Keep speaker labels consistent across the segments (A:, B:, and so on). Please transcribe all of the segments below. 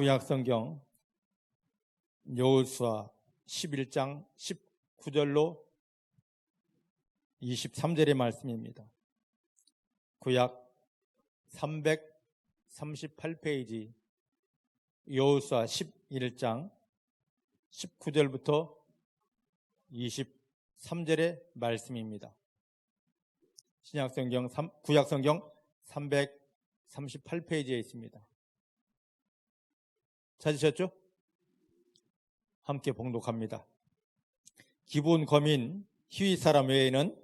A: 구약성경 여호수아 11장 19절로 23절의 말씀입니다. 구약 338페이지 여호수아 11장 19절부터 23절의 말씀입니다. 신약성경 구약성경 338페이지에 있습니다. 찾으셨죠? 함께 봉독합니다. 기브온 거민 히위 사람 외에는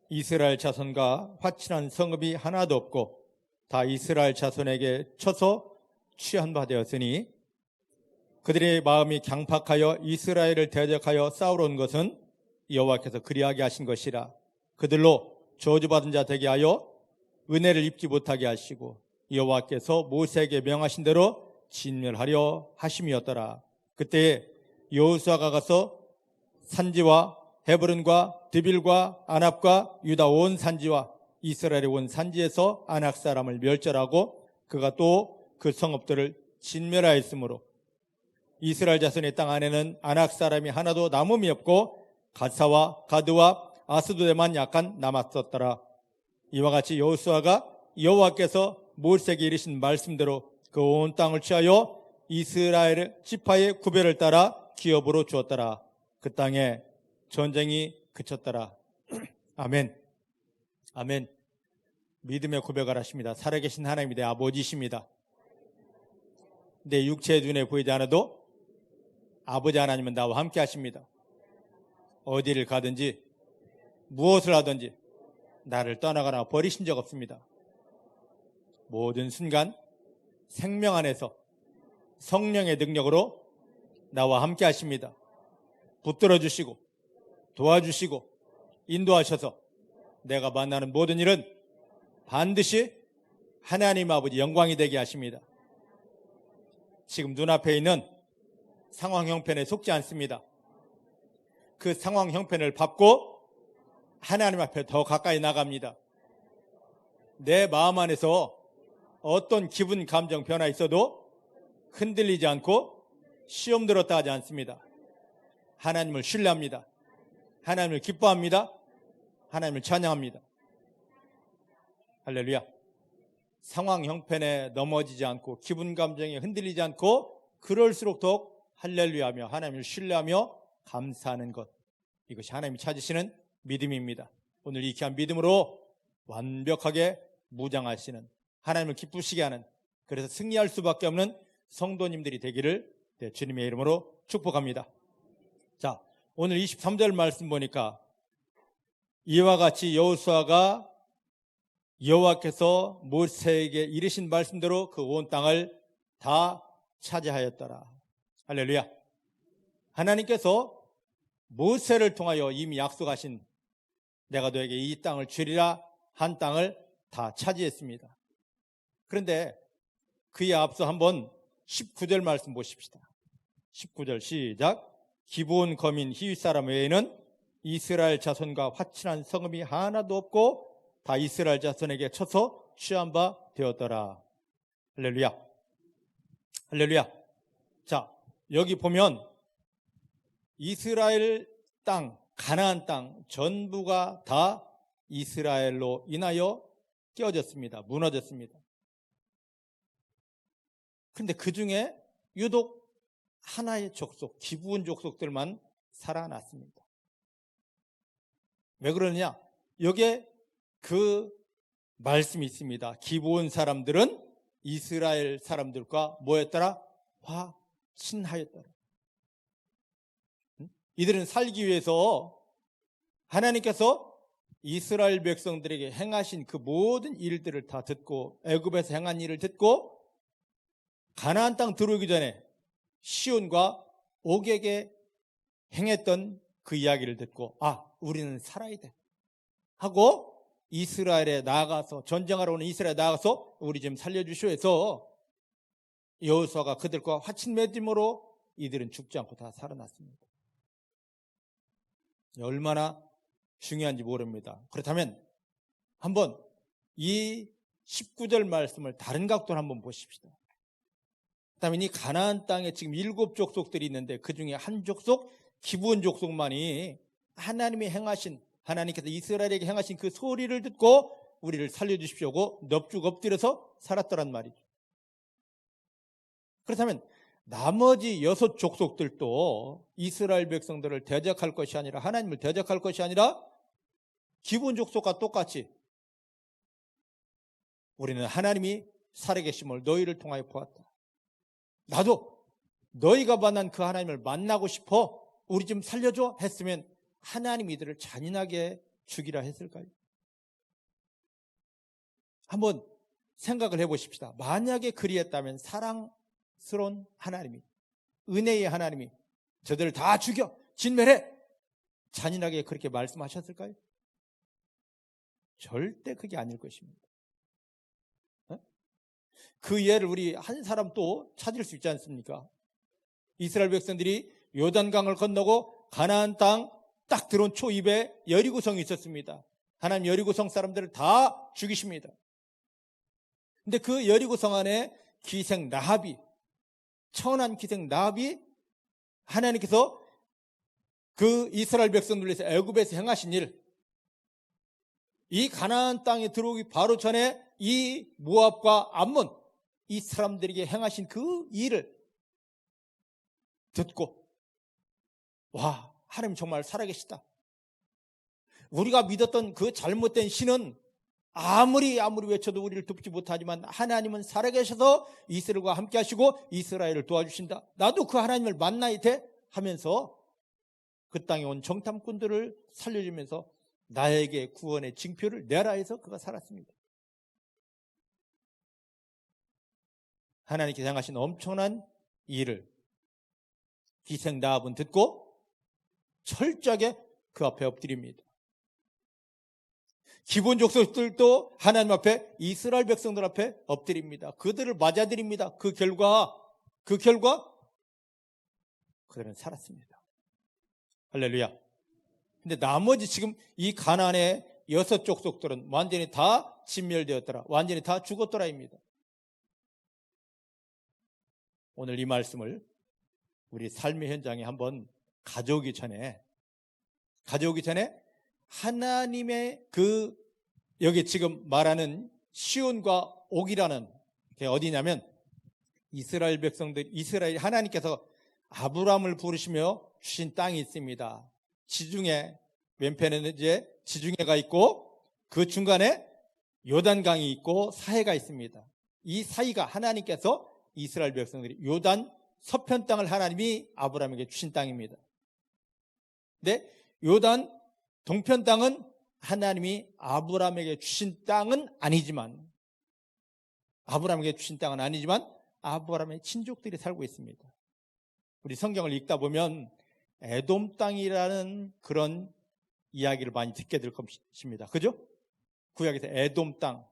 A: 이스라엘 자손과 화친한 성읍이 하나도 없고 다 이스라엘 자손에게 쳐서 취한 바 되었으니 그들의 마음이 강팍하여 이스라엘을 대적하여 싸우러 온 것은 여호와께서 그리하게 하신 것이라. 그들로 저주받은 자 되게 하여 은혜를 입지 못하게 하시고 여호와께서 모세에게 명하신 대로 진멸하려 하심이었더라. 그때 여호수아가 가서 산지와 헤브론과 드빌과 아납과 유다 온 산지와 이스라엘의 온 산지에서 아낙 사람을 멸절하고 그가 또 그 성읍들을 진멸하였으므로 이스라엘 자손의 땅 안에는 아낙 사람이 하나도 남음이 없고 갓사와 가드와 아스도데만 약간 남았었더라. 이와 같이 여호수아가 여호와께서 모세에게 이르신 말씀대로 그 온 땅을 취하여 이스라엘 지파의 구별을 따라 기업으로 주었더라. 그 땅에 전쟁이 그쳤더라. 아멘. 아멘. 믿음의 고백을 하십니다. 살아계신 하나님이 내 아버지이십니다. 내 육체의 눈에 보이지 않아도 아버지 하나님은 나와 함께 하십니다. 어디를 가든지 무엇을 하든지 나를 떠나거나 버리신 적 없습니다. 모든 순간 생명 안에서 성령의 능력으로 나와 함께 하십니다. 붙들어 주시고 도와주시고 인도하셔서 내가 만나는 모든 일은 반드시 하나님 아버지 영광이 되게 하십니다. 지금 눈앞에 있는 상황 형편에 속지 않습니다. 그 상황 형편을 밟고 하나님 앞에 더 가까이 나갑니다. 내 마음 안에서 어떤 기분, 감정 변화 있어도 흔들리지 않고 시험 들었다 하지 않습니다. 하나님을 신뢰합니다. 하나님을 기뻐합니다. 하나님을 찬양합니다. 할렐루야. 상황 형편에 넘어지지 않고 기분, 감정에 흔들리지 않고 그럴수록 더욱 할렐루야하며 하나님을 신뢰하며 감사하는 것, 이것이 하나님이 찾으시는 믿음입니다. 오늘 이 귀한 믿음으로 완벽하게 무장하시는, 하나님을 기쁘시게 하는, 그래서 승리할 수밖에 없는 성도님들이 되기를 주님의 이름으로 축복합니다. 자, 오늘 23절 말씀 보니까 이와 같이 여호수아가 여호와께서 모세에게 이르신 말씀대로 그 온 땅을 다 차지하였더라. 할렐루야. 하나님께서 모세를 통하여 이미 약속하신 내가 너에게 이 땅을 주리라 한 땅을 다 차지했습니다. 그런데 그에 앞서 한번 19절 말씀 보십시다. 19절 시작. 기브온 거민 히위 사람 외에는 이스라엘 자손과 화친한 성읍이 하나도 없고 다 이스라엘 자손에게 쳐서 취한 바 되었더라. 할렐루야. 할렐루야. 자, 여기 보면 이스라엘 땅, 가나안 땅 전부가 다 이스라엘로 인하여 깨어졌습니다. 무너졌습니다. 그런데 그 중에 유독 하나의 족속, 기브온 족속들만 살아났습니다. 왜 그러느냐? 여기에 그 말씀이 있습니다. 기브온 사람들은 이스라엘 사람들과 뭐였더라? 화친하였더라. 이들은 살기 위해서 하나님께서 이스라엘 백성들에게 행하신 그 모든 일들을 다 듣고 애굽에서 행한 일을 듣고 가나안 땅 들어오기 전에 시온과 옥에게 행했던 그 이야기를 듣고 우리는 살아야 돼 하고 이스라엘에 나아가서 전쟁하러 오는 이스라엘에 나아가서 우리 좀 살려주시오 해서 여호수아가 그들과 화친 맺음으로 이들은 죽지 않고 다 살아났습니다. 얼마나 중요한지 모릅니다. 그렇다면 한번 이 19절 말씀을 다른 각도로 한번 보십시다. 그다음에 이 가나안 땅에 지금 7족속들이 있는데 그 중에 한 족속, 기브온 족속만이 하나님이 행하신, 하나님께서 이스라엘에게 행하신 그 소리를 듣고 우리를 살려주십시오고 넙죽 엎드려서 살았더란 말이죠. 그렇다면 나머지 6족속들도 이스라엘 백성들을 대적할 것이 아니라, 하나님을 대적할 것이 아니라 기브온 족속과 똑같이 우리는 하나님이 살아계심을 너희를 통하여 보았다. 나도 너희가 만난 그 하나님을 만나고 싶어, 우리 좀 살려줘 했으면 하나님이 이들을 잔인하게 죽이라 했을까요? 한번 생각을 해보십시다. 만약에 그리했다면 사랑스러운 하나님이, 은혜의 하나님이 저들을 다 죽여 진멸해, 잔인하게 그렇게 말씀하셨을까요? 절대 그게 아닐 것입니다. 그 예를 우리 한 사람 또 찾을 수 있지 않습니까? 이스라엘 백성들이 요단강을 건너고 가나안 땅 딱 들어온 초입에 여리고성이 있었습니다. 하나님 여리고성 사람들을 다 죽이십니다. 근데 그 여리고성 안에 기생 라합이, 천한 기생 라합이 하나님께서 그 이스라엘 백성들을 위해서 애굽에서 행하신 일, 이 가나안 땅에 들어오기 바로 전에 이 모압과 암몬, 이 사람들에게 행하신 그 일을 듣고, 와, 하나님 정말 살아계시다. 우리가 믿었던 그 잘못된 신은 아무리 외쳐도 우리를 돕지 못하지만 하나님은 살아계셔서 이스라엘과 함께 하시고 이스라엘을 도와주신다. 나도 그 하나님을 만나야 돼 하면서 그 땅에 온 정탐꾼들을 살려주면서 나에게 구원의 징표를 내라 해서 그가 살았습니다. 하나님께서 행하신 엄청난 일을 기생 라합은 듣고 철저하게 그 앞에 엎드립니다. 기브온 족속들도 하나님 앞에, 이스라엘 백성들 앞에 엎드립니다. 그들을 맞아들입니다. 그 결과 그들은 살았습니다. 할렐루야. 근데 나머지 지금 이 가나안의 6족속들은 완전히 다 진멸되었더라, 완전히 다 죽었더라입니다. 오늘 이 말씀을 우리 삶의 현장에 한번 가져오기 전에 하나님의 그 여기 지금 말하는 시온과 옥이라는 게 어디냐면 이스라엘 백성들, 이스라엘 하나님께서 아브라함을 부르시며 주신 땅이 있습니다. 지중해, 왼편에는 이제 지중해가 있고 그 중간에 요단강이 있고 사해가 있습니다. 이 사이가 하나님께서 이스라엘 백성들이 요단 서편 땅을 하나님이 아브라함에게 주신 땅입니다. 근데 요단 동편 땅은 하나님이 아브라함에게 주신 땅은 아니지만, 아브라함의 친족들이 살고 있습니다. 우리 성경을 읽다 보면 에돔 땅이라는 그런 이야기를 많이 듣게 될 것입니다. 그죠? 구약에서 에돔 땅,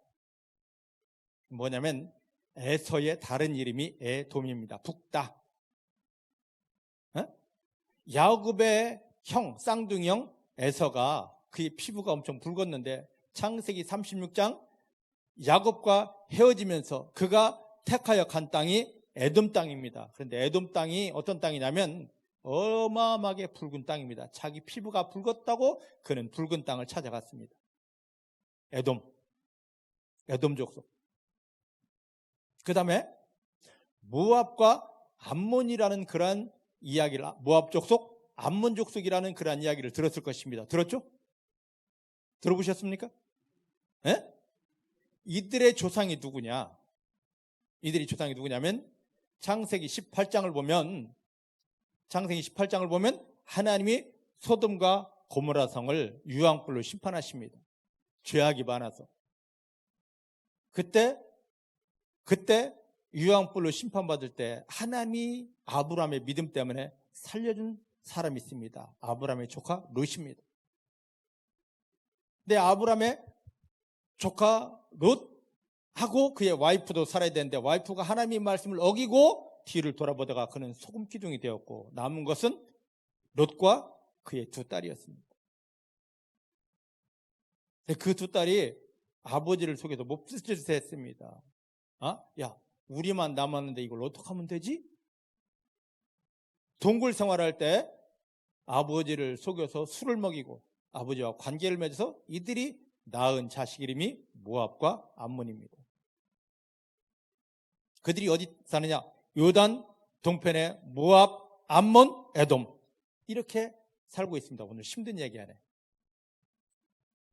A: 뭐냐면 에서의 다른 이름이 에돔입니다. 북다. 야곱의 형, 쌍둥이 형 에서가, 그의 피부가 엄청 붉었는데 창세기 36장 야곱과 헤어지면서 그가 택하여 간 땅이 에돔 땅입니다. 그런데 에돔 땅이 어떤 땅이냐면 어마어마하게 붉은 땅입니다. 자기 피부가 붉었다고 그는 붉은 땅을 찾아갔습니다. 에돔 족속. 그 다음에 모압과 암몬이라는 그러한 이야기를, 모압 족속, 암몬 족속이라는 그러한 이야기를 들었을 것입니다. 들었죠? 들어보셨습니까? 예? 이들의 조상이 누구냐? 이들의 조상이 누구냐면 창세기 18장을 보면 하나님이 소돔과 고모라 성을 유황불로 심판하십니다. 죄악이 많아서. 그때 유황불로 심판받을 때 하나님이 아브라함의 믿음 때문에 살려준 사람이 있습니다. 아브라함의 조카 롯입니다. 근데 아브라함의 조카 롯하고 그의 와이프도 살아야 되는데 와이프가 하나님의 말씀을 어기고 뒤를 돌아보다가 그는 소금 기둥이 되었고 남은 것은 롯과 그의 두 딸이었습니다. 그 두 딸이 아버지를 속여서 몹쓸 짓을 했습니다. 야, 우리만 남았는데 이걸 어떻게 하면 되지? 동굴 생활할 때 아버지를 속여서 술을 먹이고 아버지와 관계를 맺어서 이들이 낳은 자식 이름이 모압과 암몬입니다. 그들이 어디 사느냐? 요단 동편의 모압, 암몬, 에돔 이렇게 살고 있습니다. 오늘 힘든 얘기 안에.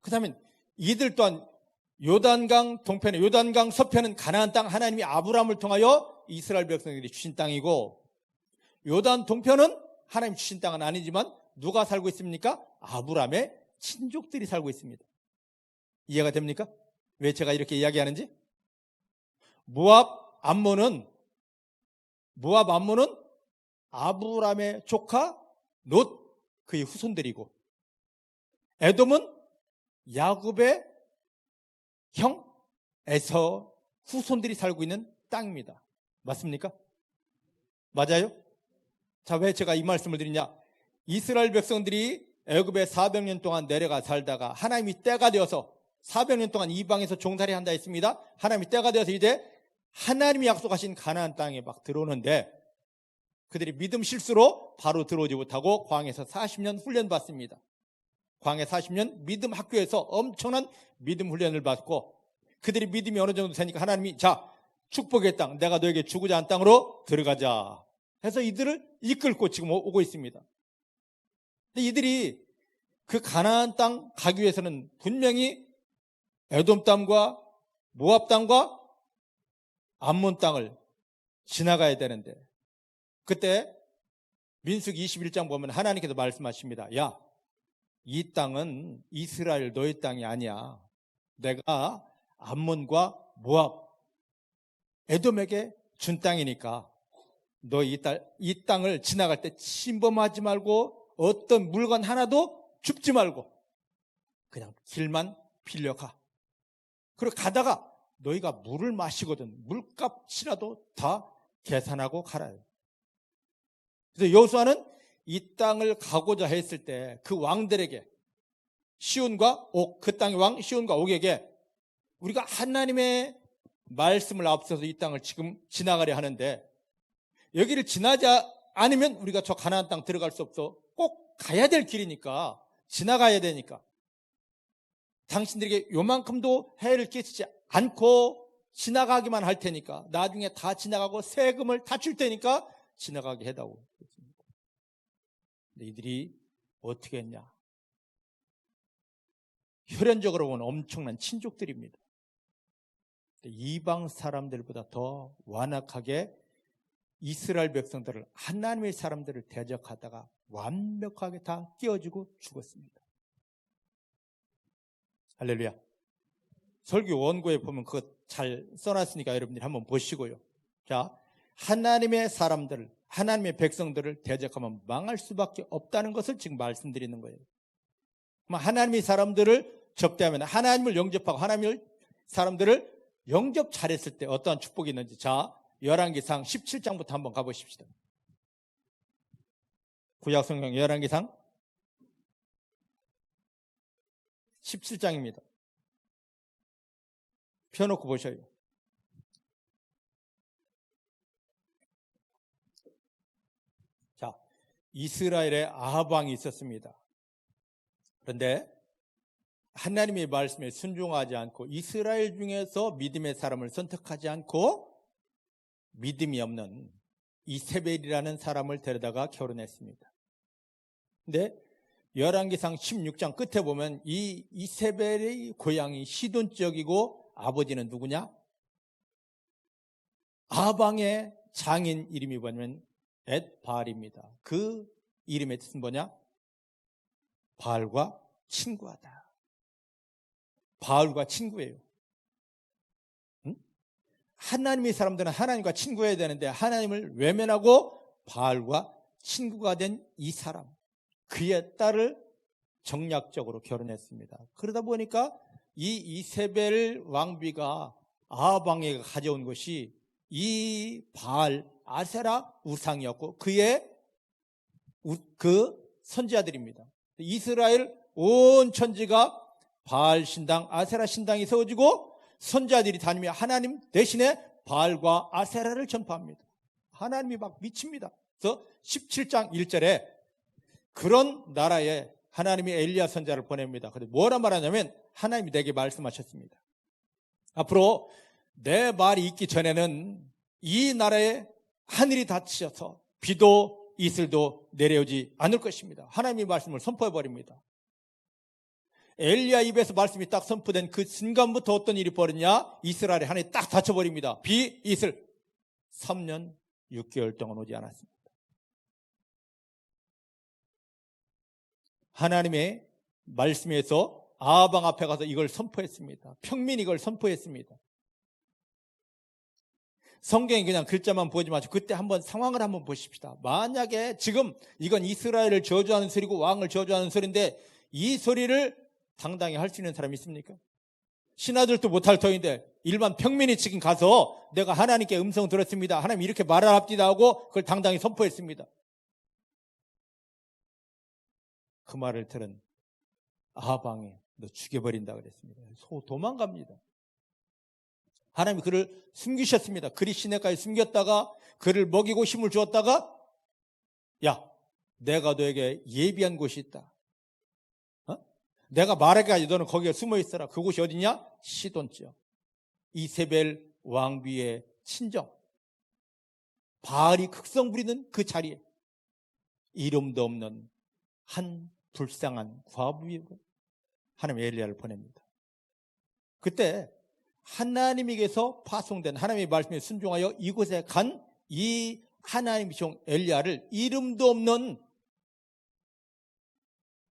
A: 그 다음에 이들 또한 요단강 동편의 요단강 서편은 가나안 땅, 하나님이 아브라함을 통하여 이스라엘 백성들이 주신 땅이고, 요단 동편은 하나님 주신 땅은 아니지만 누가 살고 있습니까? 아브라함의 친족들이 살고 있습니다. 이해가 됩니까? 왜 제가 이렇게 이야기하는지? 모압 암몬은 아브라함의 조카 롯 그의 후손들이고, 에돔은 야곱의 형 에서 후손들이 살고 있는 땅입니다. 맞습니까? 맞아요? 자, 왜 제가 이 말씀을 드리냐? 이스라엘 백성들이 애굽에 400년 동안 내려가 살다가 하나님이 때가 되어서 400년 동안 이방에서 종살이 한다 했습니다. 하나님이 때가 되어서 이제 하나님이 약속하신 가나안 땅에 막 들어오는데, 그들이 믿음 실수로 바로 들어오지 못하고 광야에서 40년 훈련 받습니다. 광야 40년 믿음 학교에서 엄청난 믿음 훈련을 받고, 그들이 믿음이 어느 정도 되니까 하나님이 자, 축복의 땅, 내가 너에게 주고자 한 땅으로 들어가자 해서 이들을 이끌고 지금 오고 있습니다. 근데 이들이 그 가나안 땅 가기 위해서는 분명히 에돔 땅과 모압 땅과 암몬 땅을 지나가야 되는데, 그때 민수기 21장 보면 하나님께서 말씀하십니다. 야, 이 땅은 이스라엘 너의 땅이 아니야. 내가 암몬과 모압, 에돔에게 준 땅이니까 너 이 땅을 지나갈 때 침범하지 말고 어떤 물건 하나도 줍지 말고 그냥 길만 빌려가. 그리고 가다가 너희가 물을 마시거든 물값이라도 다 계산하고 가라. 그래서 여호수아는 이 땅을 가고자 했을 때 그 왕들에게, 시온과 옥, 그 땅의 왕 시온과 옥에게 우리가 하나님의 말씀을 앞서서 이 땅을 지금 지나가려 하는데, 여기를 지나지 않으면 우리가 저 가나안 땅 들어갈 수 없어. 꼭 가야 될 길이니까, 지나가야 되니까 당신들에게 요만큼도 해를 끼치지 않고 지나가기만 할 테니까, 나중에 다 지나가고 세금을 다 줄 테니까 지나가게 해다오. 근데 이들이 어떻게 했냐? 혈연적으로 보면 엄청난 친족들입니다. 이방 사람들보다 더 완악하게 이스라엘 백성들을, 하나님의 사람들을 대적하다가 완벽하게 다 끼어지고 죽었습니다. 할렐루야. 설교 원고에 보면 그거 잘 써놨으니까 여러분들이 한번 보시고요. 자, 하나님의 사람들을, 하나님의 백성들을 대적하면 망할 수밖에 없다는 것을 지금 말씀드리는 거예요. 하나님의 사람들을 적대하면, 하나님을 영접하고 하나님의 사람들을 영접 잘했을 때 어떠한 축복이 있는지, 자, 열왕기상 17장부터 한번 가보십시다. 구약성경 열왕기상 17장입니다. 펴놓고 보셔요. 자, 이스라엘에 아합 왕이 있었습니다. 그런데 하나님의 말씀에 순종하지 않고 이스라엘 중에서 믿음의 사람을 선택하지 않고 믿음이 없는 이세벨이라는 사람을 데려다가 결혼했습니다. 근데 열왕기상 16장 끝에 보면 이 이세벨의 고향이 시돈 지역이고 아버지는 누구냐? 아합 왕의 장인 이름이 뭐냐면 엣바알입니다. 그 이름의 뜻은 뭐냐? 바알과 친구하다. 바알과 친구예요. 응? 하나님의 사람들은 하나님과 친구해야 되는데 하나님을 외면하고 바알과 친구가 된 이 사람, 그의 딸을 정략적으로 결혼했습니다. 그러다 보니까 이 이세벨 왕비가 아합 왕에게 가져온 것이 이 바알 아세라 우상이었고 그의 그 선지자들입니다. 이스라엘 온 천지가 바알 신당, 아세라 신당이 세워지고 선지자들이 다니며 하나님 대신에 바알과 아세라를 전파합니다. 하나님이 막 미칩니다. 그래서 17장 1절에 그런 나라에 하나님이 엘리야 선지자를 보냅니다. 근데 뭐라 말하냐면 하나님이 내게 말씀하셨습니다. 앞으로 내 말이 있기 전에는 이 나라에 하늘이 닫히셔서 비도 이슬도 내려오지 않을 것입니다. 하나님의 말씀을 선포해버립니다. 엘리야 입에서 말씀이 딱 선포된 그 순간부터 어떤 일이 벌어지냐? 이스라엘의 하늘이 딱 닫혀버립니다. 비, 이슬 3년 6개월 동안 오지 않았습니다. 하나님의 말씀에서 아방 앞에 가서 이걸 선포했습니다. 평민이 이걸 선포했습니다. 성경에 그냥 글자만 보지 마시고 그때 한번 상황을 한번 보십시다. 만약에 지금 이건 이스라엘을 저주하는 소리고 왕을 저주하는 소리인데 이 소리를 당당히 할 수 있는 사람이 있습니까? 신하들도 못할 터인데 일반 평민이 지금 가서 내가 하나님께 음성 들었습니다. 하나님 이렇게 말합니다 하고 그걸 당당히 선포했습니다. 그 말을 들은 아방이 너 죽여버린다 그랬습니다. 도망갑니다. 하나님이 그를 숨기셨습니다. 그리 시내가에 숨겼다가 그를 먹이고 힘을 주었다가 야 내가 너에게 예비한 곳이 있다. 내가 말하기까지 너는 거기에 숨어 있어라. 그곳이 어디냐? 시돈 지역. 이세벨 왕비의 친정. 바알이 극성 부리는 그 자리에 이름도 없는 한 불쌍한 과부에 하나님 엘리야를 보냅니다. 그때 하나님에게서 파송된 하나님의 말씀에 순종하여 이곳에 간 이 하나님의 종 엘리야를 이름도 없는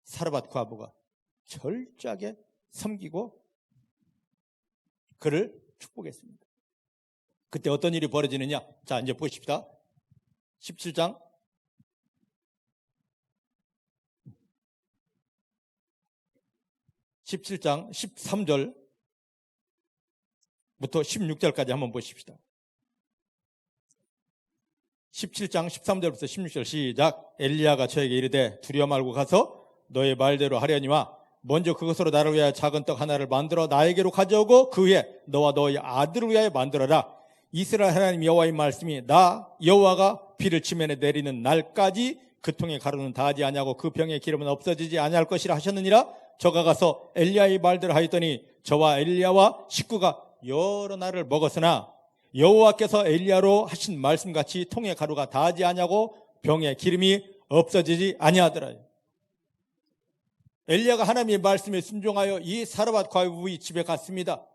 A: 사르밧 과부가 철저하게 섬기고 그를 축복했습니다. 그때 어떤 일이 벌어지느냐? 자, 이제 보십시다. 17장 13절부터 16절까지 한번 보십시다. 17장 13절부터 16절 시작. 엘리야가 저에게 이르되 두려워 말고 가서 너의 말대로 하려니와 먼저 그것으로 나를 위하여 작은 떡 하나를 만들어 나에게로 가져오고 그 후에 너와 너의 아들을 위하여 만들어라. 이스라엘 하나님 여호와의 말씀이 나 여호와가 비를 치면에 내리는 날까지 그 통에 가루는 다하지 아니하고 그 병의 기름은 없어지지 아니할 것이라 하셨느니라. 저가 가서 엘리야의 말대로 하였더니 저와 엘리야와 식구가 여러 날을 먹었으나 여호와께서 엘리야로 하신 말씀같이 통에 가루가 다하지 아니하고 병의 기름이 없어지지 아니하더라. 엘리야가 하나님의 말씀에 순종하여 이 사르밧 과부의 집에 갔습니다.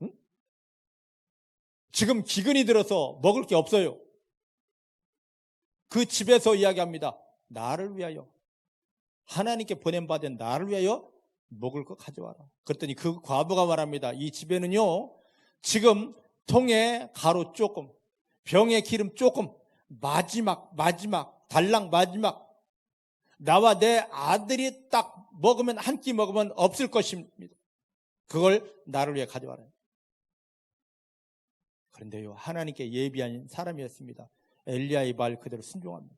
A: 응? 지금 기근이 들어서 먹을 게 없어요. 그 집에서 이야기합니다. 나를 위하여 하나님께 보낸받은 나를 위하여 먹을 거 가져와라. 그랬더니 그 과부가 말합니다. 이 집에는요 지금 통에 가루 조금 병에 기름 조금 마지막 달랑 마지막 나와 내 아들이 딱 먹으면 한 끼 먹으면 없을 것입니다. 그걸 나를 위해 가져와라. 그런데요 하나님께 예비한 사람이었습니다. 엘리야의 말 그대로 순종합니다.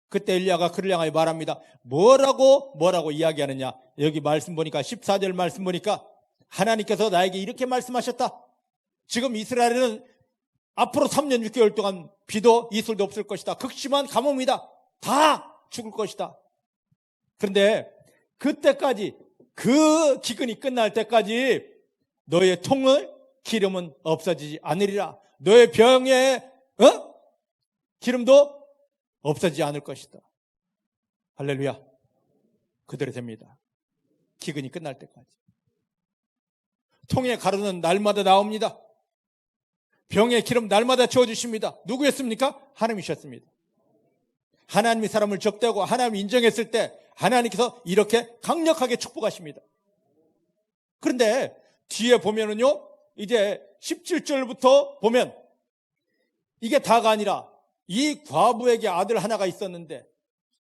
A: 그때 엘리야가 그를 향하여 말합니다. 뭐라고 이야기하느냐? 여기 말씀 보니까 14절 말씀 보니까 하나님께서 나에게 이렇게 말씀하셨다. 지금 이스라엘은 앞으로 3년 6개월 동안 비도 이슬도 없을 것이다. 극심한 가뭄이다. 다 죽을 것이다. 그런데 그때까지 그 기근이 끝날 때까지 너의 통을 기름은 없어지지 않으리라. 너의 병에 기름도 없어지지 않을 것이다. 할렐루야. 그대로 됩니다. 기근이 끝날 때까지. 통에 가루는 날마다 나옵니다. 병에 기름 날마다 채워주십니다. 누구였습니까? 하나님이셨습니다. 하나님이 사람을 접대하고 하나님이 인정했을 때 하나님께서 이렇게 강력하게 축복하십니다. 그런데 뒤에 보면은요, 이제 17절부터 보면 이게 다가 아니라 이 과부에게 아들 하나가 있었는데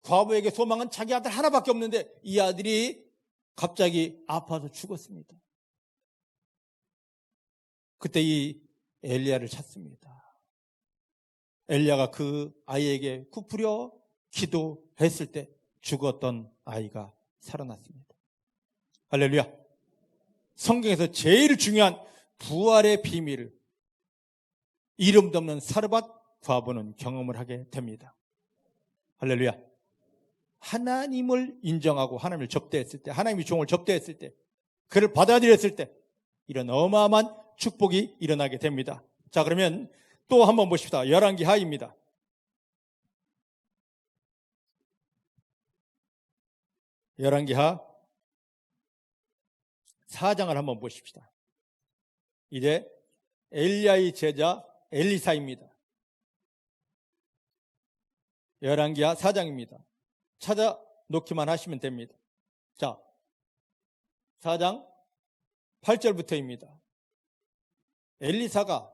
A: 과부에게 소망은 자기 아들 하나밖에 없는데 이 아들이 갑자기 아파서 죽었습니다. 그때 이 엘리야를 찾습니다. 엘리야가 그 아이에게 굽부려 기도했을 때 죽었던 아이가 살아났습니다. 할렐루야. 성경에서 제일 중요한 부활의 비밀을 이름도 없는 사르밧 과부는 경험을 하게 됩니다. 할렐루야. 하나님을 인정하고 하나님을 접대했을 때, 하나님의 종을 접대했을 때, 그를 받아들였을 때 이런 어마어마한 축복이 일어나게 됩니다. 자, 그러면 또 한번 보십시다. 열왕기하입니다. 열왕기하 4장을 한번 보십시다. 이제 엘리야의 제자 엘리사입니다. 열왕기하 4장입니다. 찾아놓기만 하시면 됩니다. 자, 4장 8절부터입니다. 엘리사가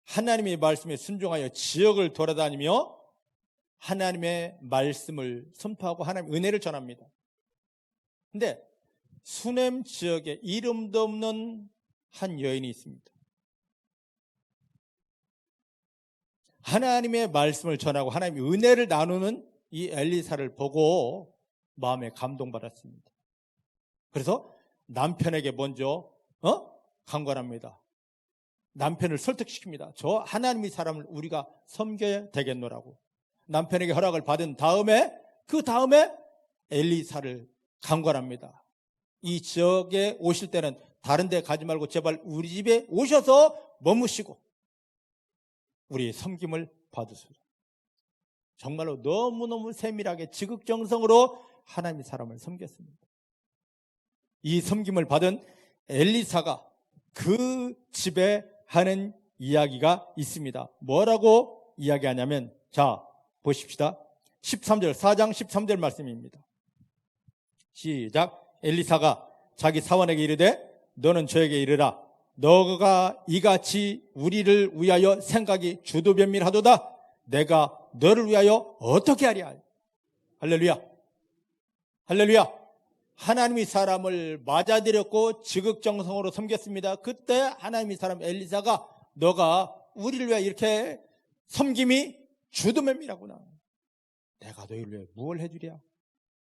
A: 하나님의 말씀에 순종하여 지역을 돌아다니며 하나님의 말씀을 선포하고 하나님의 은혜를 전합니다. 근데 수넴 지역에 이름도 없는 한 여인이 있습니다. 하나님의 말씀을 전하고 하나님의 은혜를 나누는 이 엘리사를 보고 마음에 감동받았습니다. 그래서 남편에게 먼저 강권합니다. 남편을 설득시킵니다. 저 하나님의 사람을 우리가 섬겨야 되겠노라고. 남편에게 허락을 받은 다음에 그 다음에 엘리사를 강권합니다. 이 지역에 오실 때는 다른 데 가지 말고 제발 우리 집에 오셔서 머무시고 우리의 섬김을 받으소서. 정말로 너무너무 세밀하게 지극정성으로 하나님의 사람을 섬겼습니다. 이 섬김을 받은 엘리사가 그 집에 하는 이야기가 있습니다. 뭐라고 이야기하냐면, 자, 보십시다. 13절, 4장 13절 말씀입니다. 시작. 엘리사가 자기 사원에게 이르되 너는 저에게 이르라. 너가 이같이 우리를 위하여 생각이 주도변밀하도다. 내가 너를 위하여 어떻게 하랴. 할렐루야. 할렐루야. 하나님의 사람을 맞아들였고 지극정성으로 섬겼습니다. 그때 하나님의 사람 엘리사가 너가 우리를 위하여 이렇게 섬김이 주도면밀하구나. 내가 너희를 위해 무엇을 해주랴.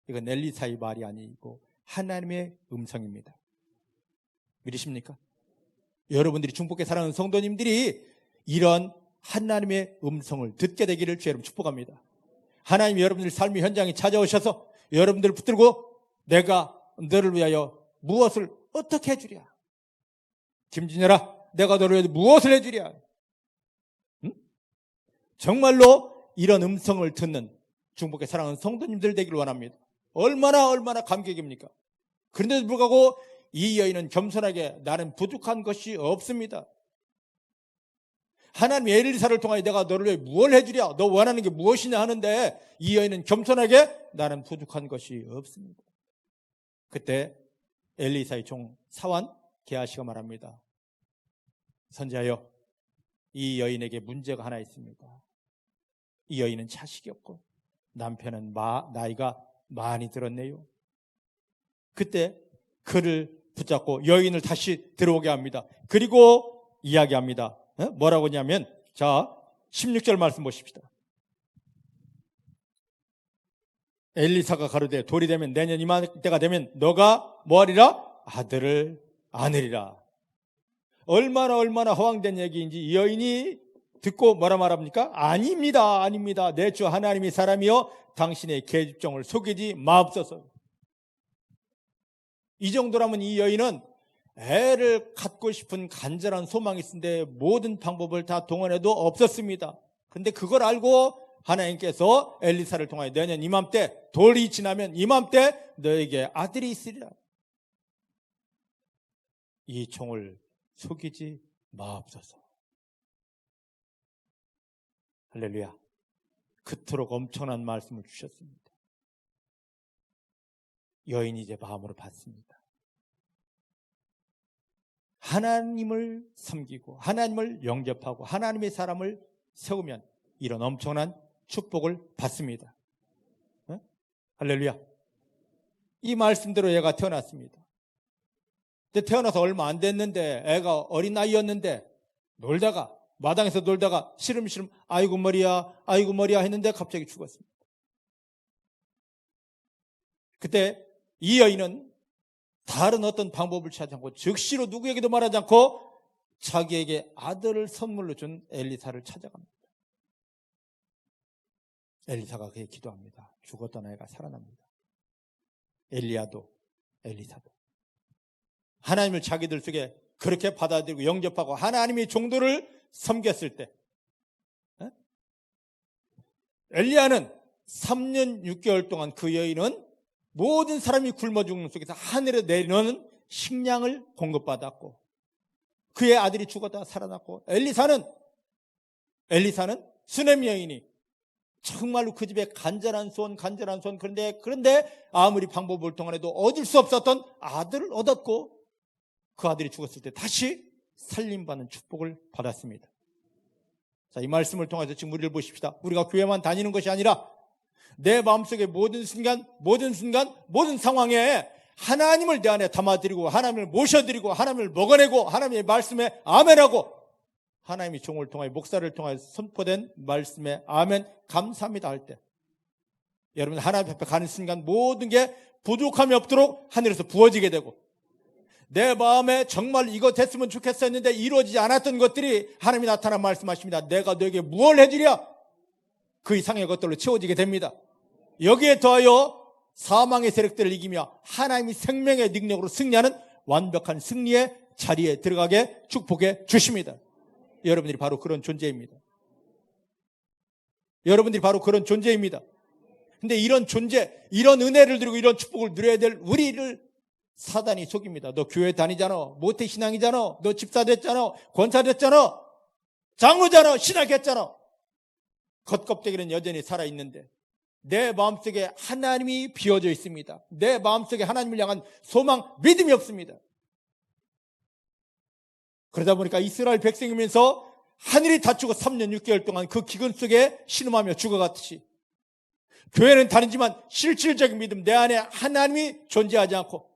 A: 이건 엘리사의 말이 아니고 하나님의 음성입니다. 믿으십니까? 여러분들이 중복해 사랑하는 성도님들이 이런 하나님의 음성을 듣게 되기를 주의 이름 축복합니다. 하나님이 여러분들 삶의 현장에 찾아오셔서 여러분들을 붙들고 내가 너를 위하여 무엇을 어떻게 해주랴. 김진열아, 내가 너를 위하여 무엇을 해주랴. 응? 정말로 이런 음성을 듣는 중복해 사랑하는 성도님들 되기를 원합니다. 얼마나 감격입니까? 그런데도 불구하고 이 여인은 겸손하게 나는 부족한 것이 없습니다. 하나님이 엘리사를 통하여 내가 너를 위해 무엇을 해주랴, 너 원하는 게 무엇이냐 하는데 이 여인은 겸손하게 나는 부족한 것이 없습니다. 그때 엘리사의 종 사환 게하시가 말합니다. 선지하여 이 여인에게 문제가 하나 있습니다. 이 여인은 자식이 없고 남편은 나이가 많이 들었네요. 그때 그를 붙잡고 여인을 다시 들어오게 합니다. 그리고 이야기합니다. 뭐라고 하냐면, 자, 16절 말씀 보십시다. 엘리사가 가로되 돌이 되면 내년 이맘때가 되면 너가 뭐하리라? 아들을 안으리라. 얼마나 허황된 얘기인지 이 여인이 듣고 뭐라 말합니까? 아닙니다. 내 주 하나님이 사람이여 당신의 계집종을 속이지 마옵소서. 이 정도라면 이 여인은 애를 갖고 싶은 간절한 소망이 있는데 모든 방법을 다 동원해도 없었습니다. 그런데 그걸 알고 하나님께서 엘리사를 통하여 내년 이맘때, 돌이 지나면 이맘때 너에게 아들이 있으리라. 이 종을 속이지 마옵소서. 할렐루야. 그토록 엄청난 말씀을 주셨습니다. 여인이 이제 마음으로 받습니다. 하나님을 섬기고 하나님을 영접하고 하나님의 사람을 세우면 이런 엄청난 축복을 받습니다. 네? 할렐루야. 이 말씀대로 얘가 태어났습니다. 근데 태어나서 얼마 안 됐는데 애가 어린 나이였는데 마당에서 놀다가 시름시름 아이고 머리야 했는데 갑자기 죽었습니다. 그때 이 여인은 다른 어떤 방법을 찾지 않고 즉시로 누구에게도 말하지 않고 자기에게 아들을 선물로 준 엘리사를 찾아갑니다. 엘리사가 그에 기도합니다. 죽었던 아이가 살아납니다. 엘리야도 엘리사도 하나님을 자기들 속에 그렇게 받아들이고 영접하고 하나님의 종도를 섬겼을 때, 엘리야는 3년 6개월 동안 그 여인은 모든 사람이 굶어 죽는 속에서 하늘에 내리는 식량을 공급받았고, 그의 아들이 죽었다가 살아났고, 엘리사는 수넴 여인이 정말로 그 집에 간절한 소원, 그런데 아무리 방법을 동원해도 얻을 수 없었던 아들을 얻었고, 그 아들이 죽었을 때 다시 살림받는 축복을 받았습니다. 자, 이 말씀을 통해서 지금 우리를 보십시다. 우리가 교회만 다니는 것이 아니라 내 마음속에 모든 순간, 모든 상황에 하나님을 내 안에 담아드리고, 하나님을 모셔드리고, 하나님을 먹어내고, 하나님의 말씀에 아멘하고, 하나님의 종을 통하여, 목사를 통하여 선포된 말씀에 아멘, 감사합니다 할 때, 여러분 하나님 앞에 가는 순간 모든 게 부족함이 없도록 하늘에서 부어지게 되고, 내 마음에 정말 이거 됐으면 좋겠어 했는데 이루어지지 않았던 것들이 하나님이 나타나 말씀하십니다. 내가 너에게 무엇을 해주랴? 그 이상의 것들로 채워지게 됩니다. 여기에 더하여 사망의 세력들을 이기며 하나님이 생명의 능력으로 승리하는 완벽한 승리의 자리에 들어가게 축복해 주십니다. 여러분들이 바로 그런 존재입니다. 여러분들이 바로 그런 존재입니다. 근데 이런 존재, 이런 은혜를 드리고 이런 축복을 누려야 될 우리를 사단이 속입니다. 너 교회 다니잖아, 모태신앙이잖아, 너 집사 됐잖아, 권사 됐잖아, 장로잖아, 신학했잖아. 겉껍데기는 여전히 살아있는데 내 마음속에 하나님이 비어져 있습니다. 내 마음속에 하나님을 향한 소망, 믿음이 없습니다. 그러다 보니까 이스라엘 백성이면서 하늘이 닫히고 3년 6개월 동안 그 기근 속에 신음하며 죽어갔듯이, 교회는 다니지만 실질적인 믿음, 내 안에 하나님이 존재하지 않고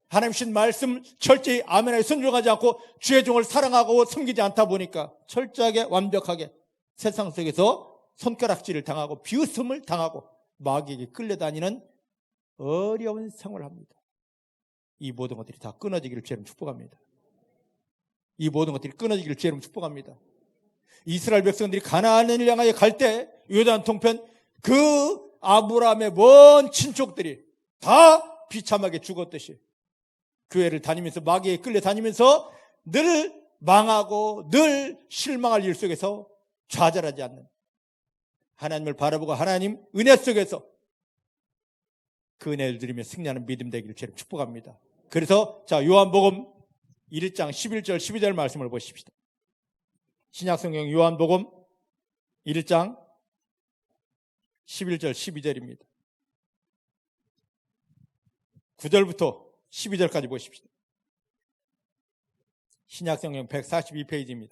A: 하나님 신 말씀 철저히 아멘하게 순종하지 않고 주의 종을 사랑하고 섬기지 않다 보니까 철저하게 완벽하게 세상 속에서 손가락질을 당하고 비웃음을 당하고 마귀에게 끌려다니는 어려운 생활을 합니다. 이 모든 것들이 다 끊어지기를 주님 축복합니다. 이 모든 것들이 끊어지기를 주님 축복합니다. 이스라엘 백성들이 가나안을 향하여 갈 때 요단 동편 그 아브라함의 먼 친족들이 다 비참하게 죽었듯이 교회를 다니면서 마귀에 끌려다니면서 늘 망하고 늘 실망할 일 속에서 좌절하지 않는, 하나님을 바라보고 하나님 은혜 속에서 그 은혜를 드리며 승리하는 믿음 되기를 주님 축복합니다. 그래서 자, 요한복음 1장 11절 12절 말씀을 보십시다. 신약성경 요한복음 1장 11절 12절입니다. 9절부터 12절까지 보십시다. 신약성경 142페이지입니다.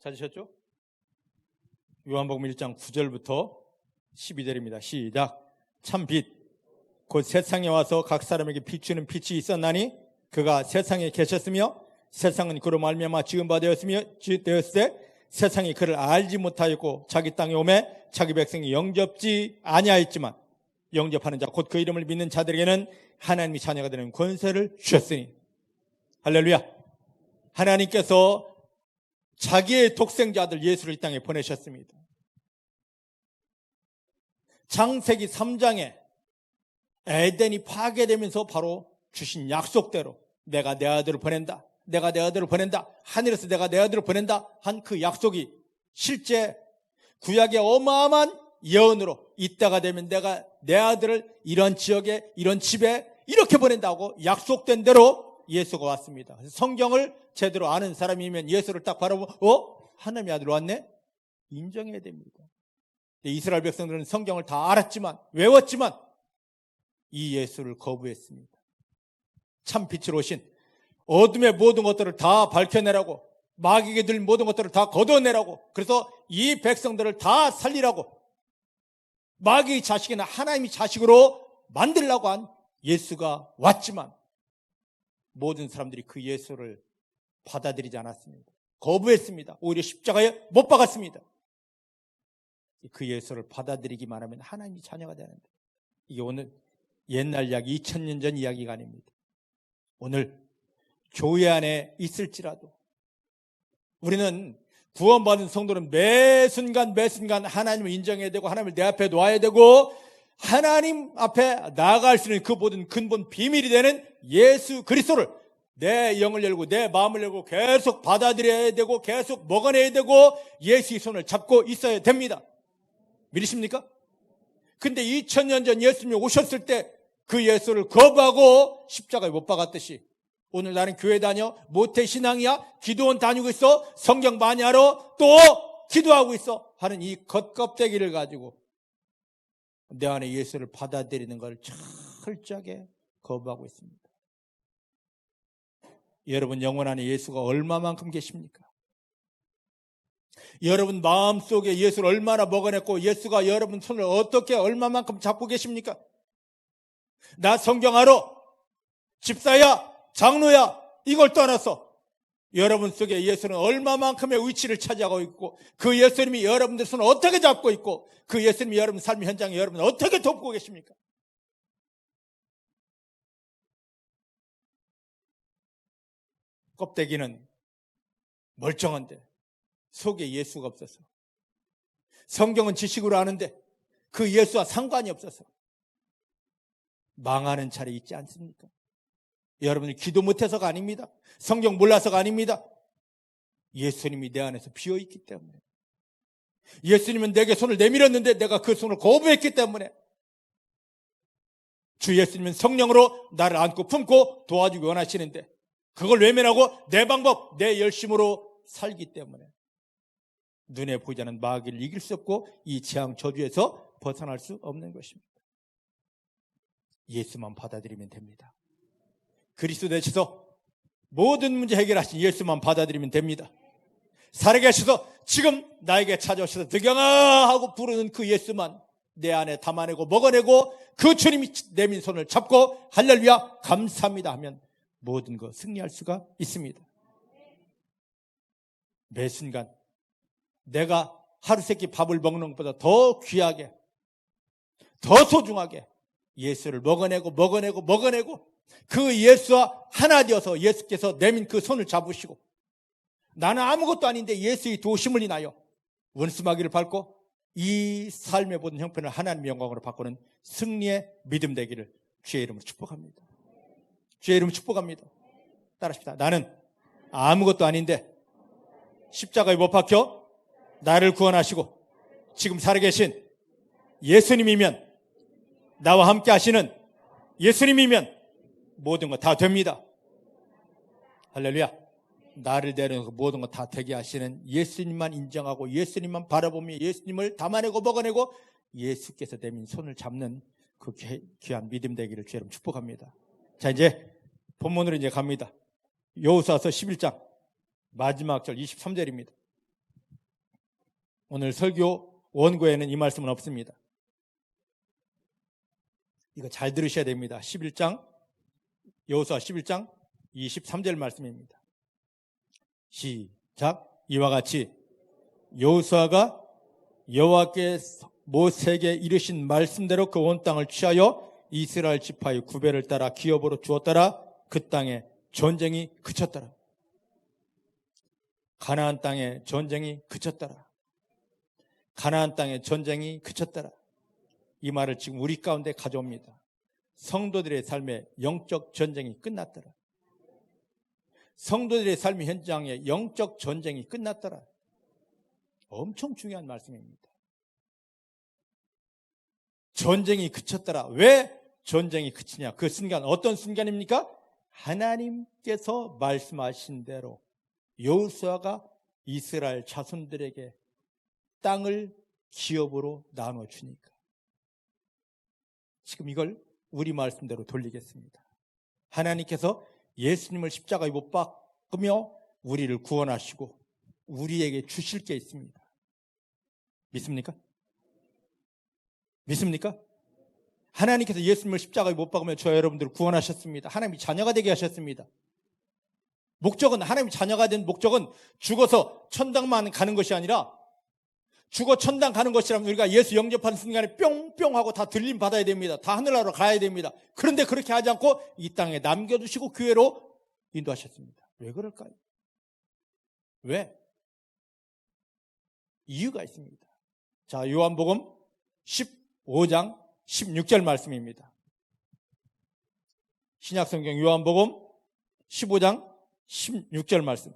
A: 찾으셨죠? 요한복음 1장 9절부터 12절입니다. 시작. 참 빛, 곧 세상에 와서 각 사람에게 비추는 빛이 있었나니 그가 세상에 계셨으며 세상은 그로 말미암아 지은 바 되었으때 세상이 그를 알지 못하였고 자기 땅에 오매 자기 백성이 영접지 아니하였지만 영접하는 자 곧 그 이름을 믿는 자들에게는 하나님이 자녀가 되는 권세를 주셨으니. 할렐루야. 하나님께서 자기의 독생자 아들 예수를 이 땅에 보내셨습니다. 창세기 3장에 에덴이 파괴되면서 바로 주신 약속대로 내가 내 아들을 보낸다, 내가 내 아들을 보낸다, 하늘에서 내가 내 아들을 보낸다 한 그 약속이 실제 구약의 어마어마한 예언으로 이때가 되면 내가 내 아들을 이런 지역에 이런 집에 이렇게 보낸다고 약속된 대로 예수가 왔습니다. 성경을 제대로 아는 사람이면 예수를 딱 바라보고 하나님의 아들 왔네? 인정해야 됩니다. 이스라엘 백성들은 성경을 다 알았지만, 외웠지만 이 예수를 거부했습니다. 참 빛으로 오신, 어둠의 모든 것들을 다 밝혀내라고, 마귀에게 들린 모든 것들을 다 걷어내라고, 그래서 이 백성들을 다 살리라고, 마귀의 자식이나 하나님의 자식으로 만들라고 한 예수가 왔지만 모든 사람들이 그 예수를 받아들이지 않았습니다. 거부했습니다. 오히려 십자가에 못 박았습니다. 그 예수를 받아들이기만 하면 하나님이 자녀가 되는데, 이게 오늘 옛날 이야기, 2000년 전 이야기가 아닙니다. 오늘 교회 안에 있을지라도 우리는 구원받은 성도는 매 순간 하나님을 인정해야 되고, 하나님을 내 앞에 놓아야 되고, 하나님 앞에 나아갈 수 있는 그 모든 근본 비밀이 되는 예수 그리스도를 내 영을 열고 내 마음을 열고 계속 받아들여야 되고, 계속 먹어내야 되고, 예수의 손을 잡고 있어야 됩니다. 믿으십니까? 근데 2000년 전 예수님이 오셨을 때 그 예수를 거부하고 십자가에 못 박았듯이, 오늘 나는 교회 다녀, 모태신앙이야, 기도원 다니고 있어, 성경 많이 알아, 또 기도하고 있어 하는 이 겉껍데기를 가지고 내 안에 예수를 받아들이는 걸 철저하게 거부하고 있습니다. 여러분 영혼 안에 예수가 얼마만큼 계십니까? 여러분 마음속에 예수를 얼마나 먹어냈고, 예수가 여러분 손을 어떻게 얼마만큼 잡고 계십니까? 나 성경 알아, 집사야, 장로야, 이걸 떠나서 여러분 속에 예수는 얼마만큼의 위치를 차지하고 있고, 그 예수님이 여러분들 손을 어떻게 잡고 있고, 그 예수님이 여러분 삶의 현장에 여러분을 어떻게 돕고 계십니까? 껍데기는 멀쩡한데 속에 예수가 없어서, 성경은 지식으로 아는데 그 예수와 상관이 없어서 망하는 차례 있지 않습니까? 여러분이 기도 못해서가 아닙니다. 성경 몰라서가 아닙니다. 예수님이 내 안에서 비어있기 때문에, 예수님은 내게 손을 내밀었는데 내가 그 손을 거부했기 때문에, 주 예수님은 성령으로 나를 안고 품고 도와주기 원하시는데 그걸 외면하고 내 방법, 내 열심으로 살기 때문에 눈에 보이지 않는 마귀를 이길 수 없고 이 재앙 저주에서 벗어날 수 없는 것입니다. 예수만 받아들이면 됩니다. 그리스도 되셔서 모든 문제 해결하신 예수만 받아들이면 됩니다. 살아계셔서 지금 나에게 찾아오셔서 득영아 하고 부르는 그 예수만 내 안에 담아내고 먹어내고, 그 주님이 내민 손을 잡고 할렐루야 감사합니다 하면 모든 거 승리할 수가 있습니다. 매 순간 내가 하루 세끼 밥을 먹는 것보다 더 귀하게, 더 소중하게 예수를 먹어내고 그 예수와 하나 되어서 예수께서 내민 그 손을 잡으시고, 나는 아무것도 아닌데 예수의 도심을 인하여 원수마귀를 밟고 이 삶의 모든 형편을 하나님의 영광으로 바꾸는 승리의 믿음 되기를 주의 이름으로 축복합니다. 주의 이름으로 축복합니다. 따라합시다. 나는 아무것도 아닌데 십자가에 못 박혀 나를 구원하시고 지금 살아계신 예수님이면, 나와 함께 하시는 예수님이면 모든 거 다 됩니다. 할렐루야. 나를 데려서 모든 거 다 되게 하시는 예수님만 인정하고 예수님만 바라보며 예수님을 담아내고 먹어내고 예수께서 내민 손을 잡는 그 귀한 믿음 되기를 주님 축복합니다. 자, 이제 본문으로 이제 갑니다. 여호수아서 11장 마지막 절 23절입니다. 오늘 설교 원고에는 이 말씀은 없습니다. 이거 잘 들으셔야 됩니다. 11장, 여호수아 11장 23절 말씀입니다. 시작. 이와 같이 여호수아가 여호와께 모세에게 이르신 말씀대로 그 온 땅을 취하여 이스라엘 지파의 구별을 따라 기업으로 주었더라. 그 땅에 전쟁이 그쳤더라. 가나안 땅에 전쟁이 그쳤더라. 가나안 땅에 전쟁이 그쳤더라. 이 말을 지금 우리 가운데 가져옵니다. 성도들의 삶의 영적 전쟁이 끝났더라. 성도들의 삶의 현장에 영적 전쟁이 끝났더라. 엄청 중요한 말씀입니다. 전쟁이 그쳤더라. 왜 전쟁이 그치냐? 그 순간 어떤 순간입니까? 하나님께서 말씀하신 대로 여호수아가 이스라엘 자손들에게 땅을 기업으로 나눠주니까. 지금 이걸 우리 말씀대로 돌리겠습니다. 하나님께서 예수님을 십자가에 못 박으며 우리를 구원하시고 우리에게 주실 게 있습니다. 믿습니까? 믿습니까? 하나님께서 예수님을 십자가에 못 박으며 저 여러분들을 구원하셨습니다. 하나님이 자녀가 되게 하셨습니다. 목적은, 하나님 자녀가 된 목적은 죽어서 천당만 가는 것이 아니라 죽어 천당 가는 것이라면 우리가 예수 영접하는 순간에 뿅뿅 하고 다 들림 받아야 됩니다. 다 하늘나라로 가야 됩니다. 그런데 그렇게 하지 않고 이 땅에 남겨두시고 교회로 인도하셨습니다. 왜 그럴까요? 왜? 이유가 있습니다. 자, 요한복음 15장 16절 말씀입니다. 신약성경 요한복음 15장 16절 말씀.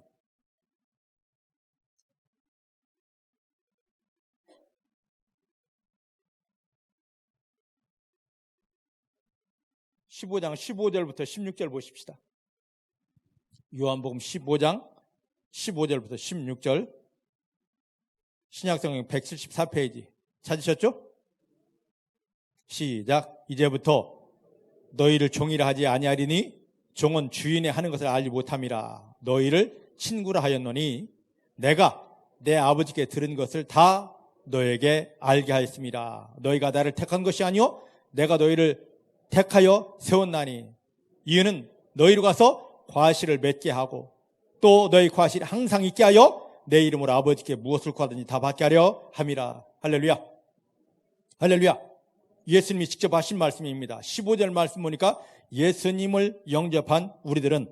A: 15장 15절부터 16절 보십시다. 요한복음 15장 15절부터 16절. 신약성경 174페이지 찾으셨죠? 시작. 이제부터 너희를 종이라 하지 아니하리니 종은 주인의 하는 것을 알지 못함이라. 너희를 친구라 하였노니 내가 내 아버지께 들은 것을 다 너에게 알게 하였습니다. 너희가 나를 택한 것이 아니요 내가 너희를 택하여 세웠나니 이유는 너희로 가서 과실을 맺게 하고 또 너희 과실이 항상 있게 하여 내 이름으로 아버지께 무엇을 구하든지 다 받게 하려 함이라. 할렐루야. 할렐루야. 예수님이 직접 하신 말씀입니다. 15절 말씀 보니까 예수님을 영접한 우리들은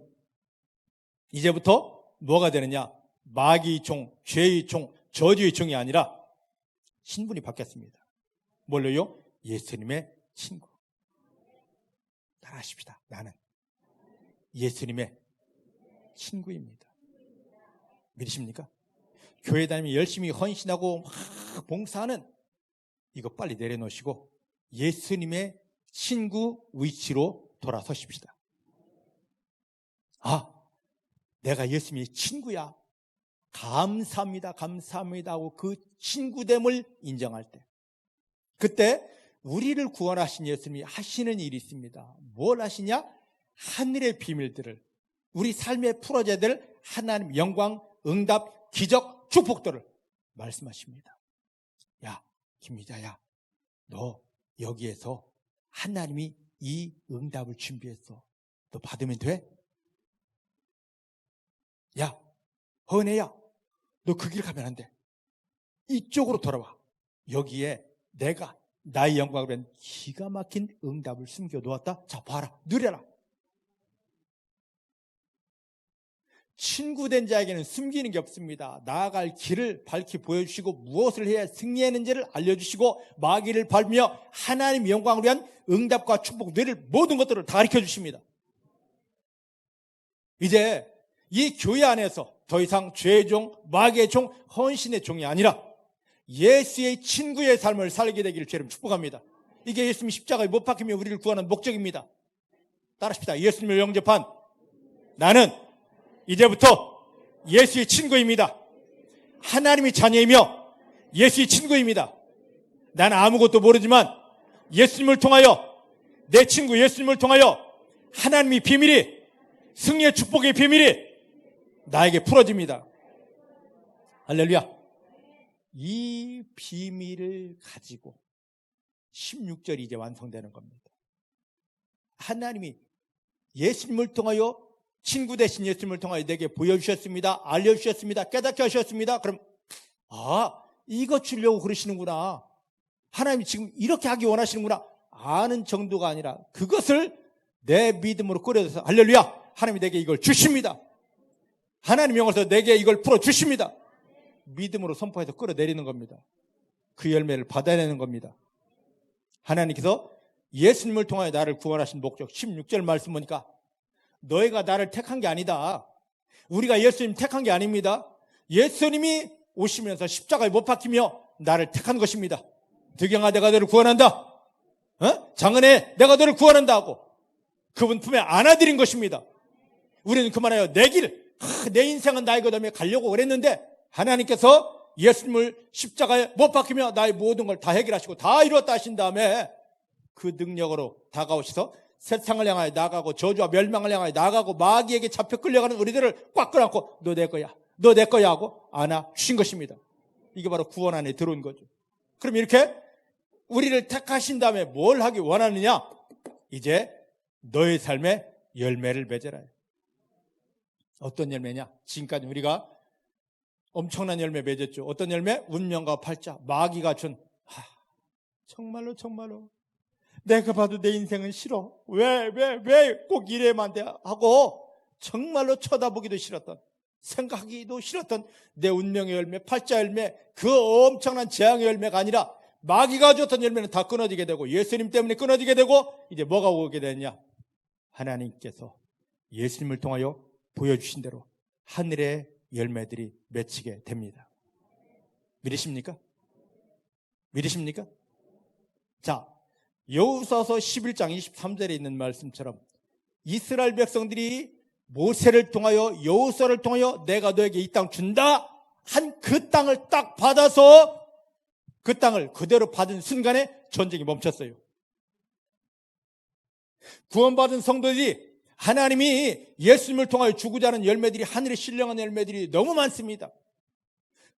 A: 이제부터 뭐가 되느냐? 마귀의 종, 죄의 종, 저주의 종이 아니라 신분이 바뀌었습니다. 뭘로요? 예수님의 친구. 따라하십시다. 나는 예수님의 친구입니다. 믿으십니까? 교회 다니면 열심히 헌신하고 막 봉사하는 이거 빨리 내려놓으시고 예수님의 친구 위치로 돌아서십시다. 아, 내가 예수님의 친구야. 감사합니다. 감사합니다 하고 그 친구됨을 인정할 때 그때 우리를 구원하신 예수님이 하시는 일이 있습니다. 뭘 하시냐? 하늘의 비밀들을 우리 삶에 풀어져야 될 하나님 영광, 응답, 기적, 축복들을 말씀하십니다. 야, 김미자야, 너 여기에서 하나님이 이 응답을 준비했어. 너 받으면 돼? 야, 헌혜야, 너 그 길 가면 안 돼. 이쪽으로 돌아와. 여기에 내가 나의 영광을 위한 기가 막힌 응답을 숨겨놓았다. 자, 봐라. 누려라. 친구된 자에게는 숨기는 게 없습니다. 나아갈 길을 밝히 보여주시고 무엇을 해야 승리하는지를 알려주시고 마귀를 밟으며 하나님 영광을 위한 응답과 축복, 누릴 모든 것들을 다 가르쳐 주십니다. 이제 이 교회 안에서 더 이상 죄의 종, 마귀의 종, 헌신의 종이 아니라 예수의 친구의 삶을 살게 되기를 주님 축복합니다. 이게 예수님이 십자가에 못 박히며 우리를 구하는 목적입니다. 따라합시다. 예수님을 영접한 나는 이제부터 예수의 친구입니다. 하나님의 자녀이며 예수의 친구입니다. 나는 아무것도 모르지만 예수님을 통하여 내 친구 예수님을 통하여 하나님의 비밀이 승리의 축복의 비밀이 나에게 풀어집니다. 할렐루야. 이 비밀을 가지고 16절이 이제 완성되는 겁니다. 하나님이 예수님을 통하여 친구 되신 예수님을 통하여 내게 보여주셨습니다. 알려주셨습니다. 깨닫게 하셨습니다. 그럼 이거 주려고 그러시는구나. 하나님이 지금 이렇게 하기 원하시는구나. 아는 정도가 아니라 그것을 내 믿음으로 끌어들여서 할렐루야. 하나님이 내게 이걸 주십니다. 하나님 영어에서 내게 이걸 풀어주십니다. 믿음으로 선포해서 끌어내리는 겁니다. 그 열매를 받아내는 겁니다. 하나님께서 예수님을 통하여 나를 구원하신 목적 16절 말씀 보니까 너희가 나를 택한 게 아니다. 우리가 예수님 택한 게 아닙니다. 예수님이 오시면서 십자가에 못 박히며 나를 택한 것입니다. 득영아 내가 너를 구원한다. 장은혜 내가 너를 구원한다 하고 그분 품에 안아드린 것입니다. 우리는 그만하여 내 길, 내 인생은 나의 거다며 가려고 그랬는데 하나님께서 예수님을 십자가에 못 박히며 나의 모든 걸 다 해결하시고 다 이루었다 하신 다음에 그 능력으로 다가오셔서 세상을 향하여 나가고 저주와 멸망을 향하여 나가고 마귀에게 잡혀 끌려가는 우리들을 꽉 끌어안고 너 내 거야, 너 내 거야 하고 안아주신 것입니다. 이게 바로 구원 안에 들어온 거죠. 그럼 이렇게 우리를 택하신 다음에 뭘 하기 원하느냐? 이제 너의 삶에 열매를 맺어라. 어떤 열매냐? 지금까지 우리가 엄청난 열매 맺었죠. 어떤 열매? 운명과 팔자, 마귀가 준. 정말로 내가 봐도 내 인생은 싫어. 왜 꼭 이래만 돼? 하고 정말로 쳐다보기도 싫었던, 생각하기도 싫었던 내 운명의 열매, 팔자 열매, 그 엄청난 재앙의 열매가 아니라 마귀가 줬던 열매는 다 끊어지게 되고, 예수님 때문에 끊어지게 되고, 이제 뭐가 오게 되냐? 하나님께서 예수님을 통하여 보여주신 대로 하늘의 열매들이 맺히게 됩니다. 믿으십니까? 자, 여호수아서 11장 23절에 있는 말씀처럼 이스라엘 백성들이 모세를 통하여, 여호수아를 통하여 내가 너에게 이 땅 준다 한 그 땅을 딱 받아서 그 땅을 그대로 받은 순간에 전쟁이 멈췄어요. 구원받은 성도들이, 하나님이 예수님을 통하여 주고자 하는 열매들이, 하늘에 신령한 열매들이 너무 많습니다.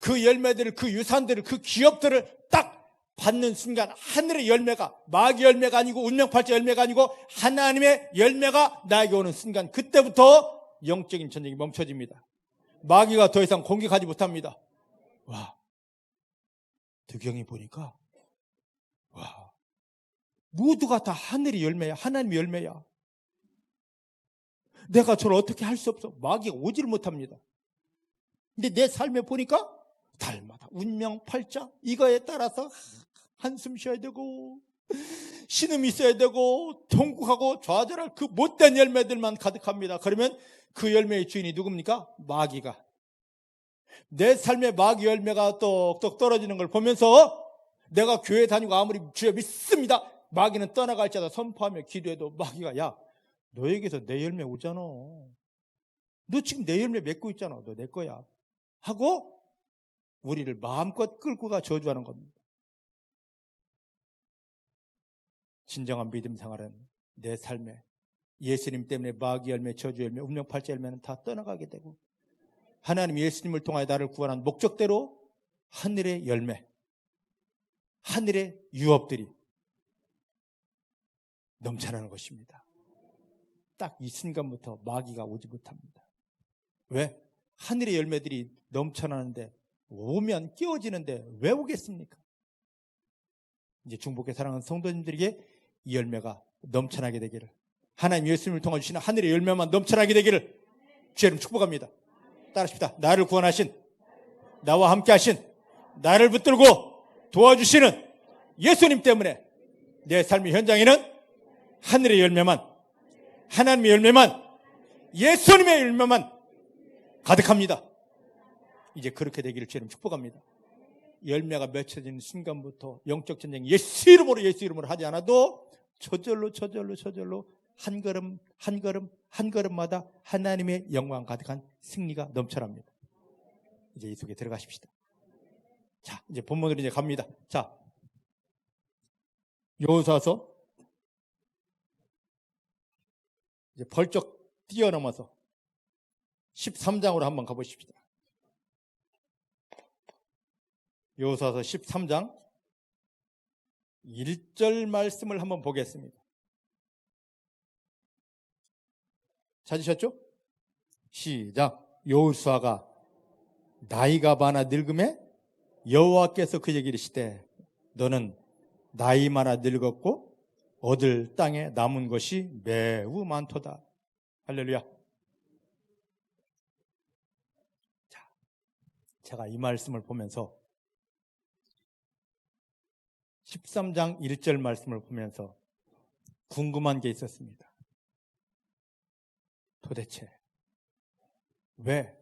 A: 그 열매들을, 그 유산들을, 그 기업들을 딱 받는 순간 하늘의 열매가, 마귀 열매가 아니고 운명팔자 열매가 아니고 하나님의 열매가 나에게 오는 순간, 그때부터 영적인 전쟁이 멈춰집니다. 마귀가 더 이상 공격하지 못합니다. 와, 득영이 보니까 와, 모두가 다 하늘의 열매야, 하나님의 열매야. 내가 저를 어떻게 할 수 없어. 마귀가 오지를 못합니다. 근데 내 삶에 보니까 달마다 운명팔자 이거에 따라서 한숨 쉬어야 되고 신음 있어야 되고 통곡하고 좌절할 그 못된 열매들만 가득합니다. 그러면 그 열매의 주인이 누굽니까? 마귀가. 내 삶에 마귀 열매가 똑똑 떨어지는 걸 보면서 내가 교회 다니고 아무리 주여 믿습니다, 마귀는 떠나갈지어다 선포하며 기도해도 마귀가, 야, 너에게서 내 열매 오잖아. 너 지금 내 열매 맺고 있잖아. 너 내 거야. 하고 우리를 마음껏 끌고 가 저주하는 겁니다. 진정한 믿음 생활은 내 삶에 예수님 때문에 마귀 열매, 저주 열매, 운명팔자 열매는 다 떠나가게 되고, 하나님 예수님을 통하여 나를 구원한 목적대로 하늘의 열매, 하늘의 유업들이 넘쳐나는 것입니다. 딱 이 순간부터 마귀가 오지 못합니다. 왜? 하늘의 열매들이 넘쳐나는데, 오면 끼워지는데 왜 오겠습니까? 이제 중복의 사랑하는 성도님들에게 이 열매가 넘쳐나게 되기를, 하나님 예수님을 통해 주시는 하늘의 열매만 넘쳐나게 되기를 주의 이름 축복합니다. 따라하십시다. 나를 구원하신, 나와 함께 하신, 나를 붙들고 도와주시는 예수님 때문에 내 삶의 현장에는 하늘의 열매만, 하나님의 열매만, 예수님의 열매만 가득합니다. 이제 그렇게 되기를 주의 이름 축복합니다. 열매가 맺혀지는 순간부터 영적 전쟁, 예수 이름으로 하지 않아도 저절로 한 걸음마다 하나님의 영광 가득한 승리가 넘쳐납니다. 이제 이 속에 들어가십시다. 자, 이제 본문으로 이제 갑니다. 자, 여호수아서 이제 벌쩍 뛰어넘어서 13장으로 한번 가보십시다. 여호수아서 13장 1절 말씀을 한번 보겠습니다. 찾으셨죠? 시작. 여호수아가 나이가 많아 늙음에 여호와께서 그에게 이르시되 너는 나이 많아 늙었고 얻을 땅에 남은 것이 매우 많도다. 할렐루야. 자, 제가 이 말씀을 보면서 13장 1절 말씀을 보면서 궁금한 게 있었습니다. 도대체 왜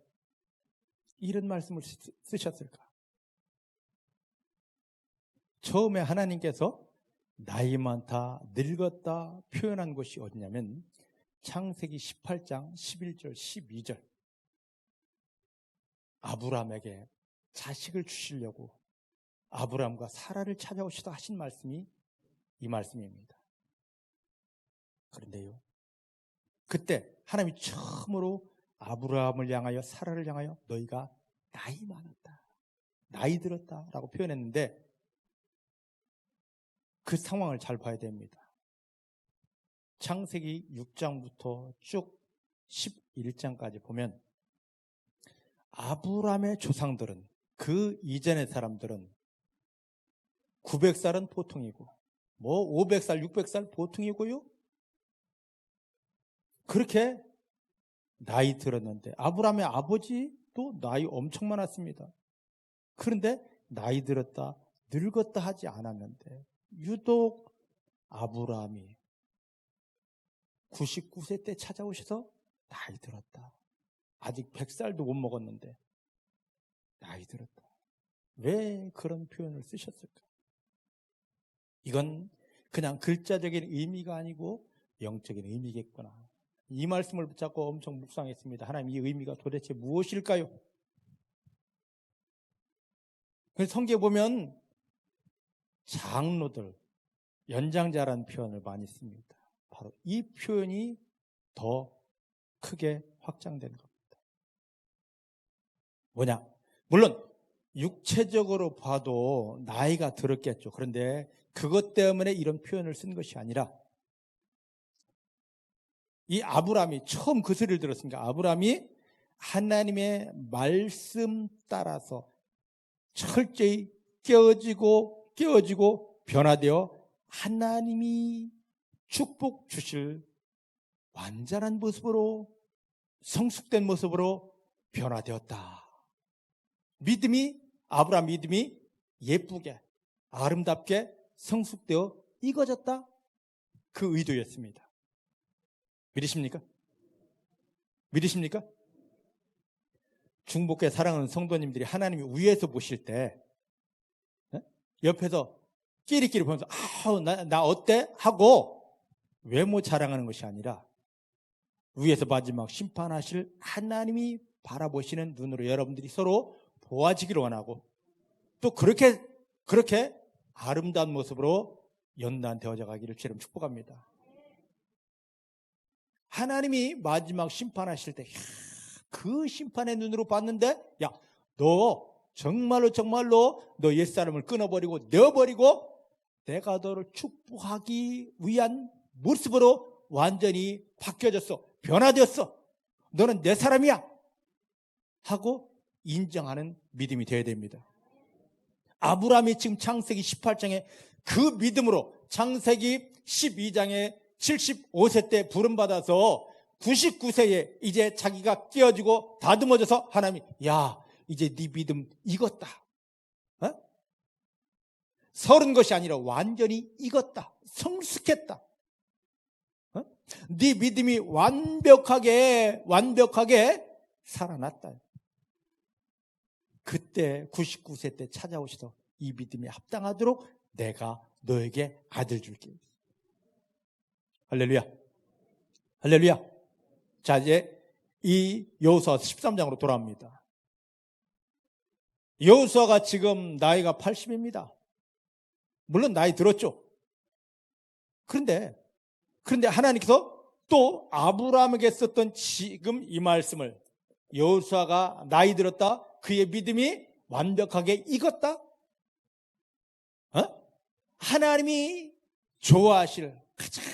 A: 이런 말씀을 쓰셨을까? 처음에 하나님께서 나이 많다, 늙었다 표현한 곳이 어디냐면 창세기 18장 11절, 12절. 아브라함에게 자식을 주시려고 아브라함과 사라를 찾아오시다 하신 말씀이 이 말씀입니다. 그런데요, 그때 하나님이 처음으로 아브라함을 향하여, 사라를 향하여 너희가 나이 많았다, 나이 들었다 라고 표현했는데 그 상황을 잘 봐야 됩니다. 창세기 6장부터 쭉 11장까지 보면 아브라함의 조상들은, 그 이전의 사람들은 900살은 보통이고 500살, 600살 보통이고요. 그렇게 나이 들었는데 아브라함의 아버지도 나이 엄청 많았습니다. 그런데 나이 들었다, 늙었다 하지 않았는데 유독 아브라함이 99세 때 찾아오셔서 나이 들었다. 아직 100살도 못 먹었는데 나이 들었다. 왜 그런 표현을 쓰셨을까? 이건 그냥 글자적인 의미가 아니고 영적인 의미겠구나. 이 말씀을 붙잡고 엄청 묵상했습니다. 하나님, 이 의미가 도대체 무엇일까요? 그래서 성경에 보면 장로들, 연장자라는 표현을 많이 씁니다. 바로 이 표현이 더 크게 확장되는 겁니다. 뭐냐? 물론 육체적으로 봐도 나이가 들었겠죠. 그런데 그것 때문에 이런 표현을 쓴 것이 아니라 이 아브라함이 처음 그 소리를 들었으니까 아브라함이 하나님의 말씀 따라서 철저히 깨어지고 변화되어 하나님이 축복 주실 완전한 모습으로, 성숙된 모습으로 변화되었다. 아브라함 믿음이 예쁘게, 아름답게 성숙되어 익어졌다. 그 의도였습니다. 믿으십니까? 중복해 사랑하는 성도님들이 하나님이 위에서 보실 때 옆에서 끼리끼리 보면서 나 어때? 하고 외모 자랑하는 것이 아니라 위에서 마지막 심판하실 하나님이 바라보시는 눈으로 여러분들이 서로 보아지기를 원하고, 또 그렇게 아름다운 모습으로 연단되어져 가기를 주님 축복합니다. 하나님이 마지막 심판하실 때 그 심판의 눈으로 봤는데, 야, 너 정말로 너 옛사람을 끊어버리고 내어버리고 내가 너를 축복하기 위한 모습으로 완전히 바뀌어졌어. 변화되었어. 너는 내 사람이야. 하고 인정하는 믿음이 되어야 됩니다. 아브라함이 지금 창세기 18장에 그 믿음으로 창세기 12장에 75세 때 부름받아서 99세에 이제 자기가 깨어지고 다듬어져서 하나님이, 야, 이제 네 믿음 익었다. 30것이 아니라 완전히 익었다. 성숙했다. 네 믿음이 완벽하게 살아났다. 그때 99세 때 찾아오셔서 이 믿음에 합당하도록 내가 너에게 아들 줄게. 할렐루야. 자, 이제 이 여호수아 13장으로 돌아옵니다. 여호수아가 지금 나이가 80입니다. 물론 나이 들었죠. 그런데 하나님께서 또 아브라함에게 썼던 지금 이 말씀을, 여호수아가 나이 들었다, 그의 믿음이 완벽하게 익었다, 하나님이 좋아하실 가장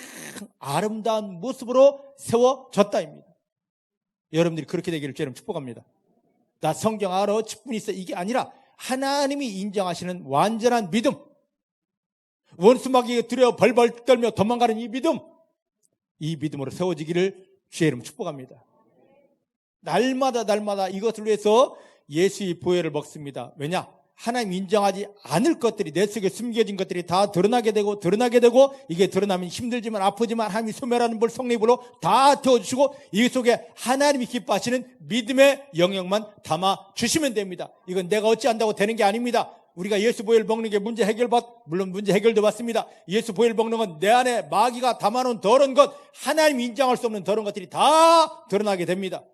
A: 아름다운 모습으로 세워졌다입니다. 여러분들이 그렇게 되기를 주님 축복합니다. 나 성경 알아, 직분이 있어, 이게 아니라 하나님이 인정하시는 완전한 믿음, 원수마귀에 두려워 벌벌 떨며 도망가는 이 믿음으로 세워지기를 주의 이름 축복합니다. 날마다 이것을 위해서 예수의 보혈을 먹습니다. 왜냐? 하나님 인정하지 않을 것들이, 내 속에 숨겨진 것들이 다 드러나게 되고 이게 드러나면 힘들지만 아프지만 하나님이 소멸하는 불, 성령의 불로 다 태워주시고 이 속에 하나님이 기뻐하시는 믿음의 영역만 담아 주시면 됩니다. 이건 내가 어찌한다고 되는 게 아닙니다. 우리가 예수 보혈 먹는 게 문제 해결도 받습니다. 예수 보혈 먹는 건 내 안에 마귀가 담아놓은 더러운 것, 하나님 인정할 수 없는 더러운 것들이 다 드러나게 됩니다.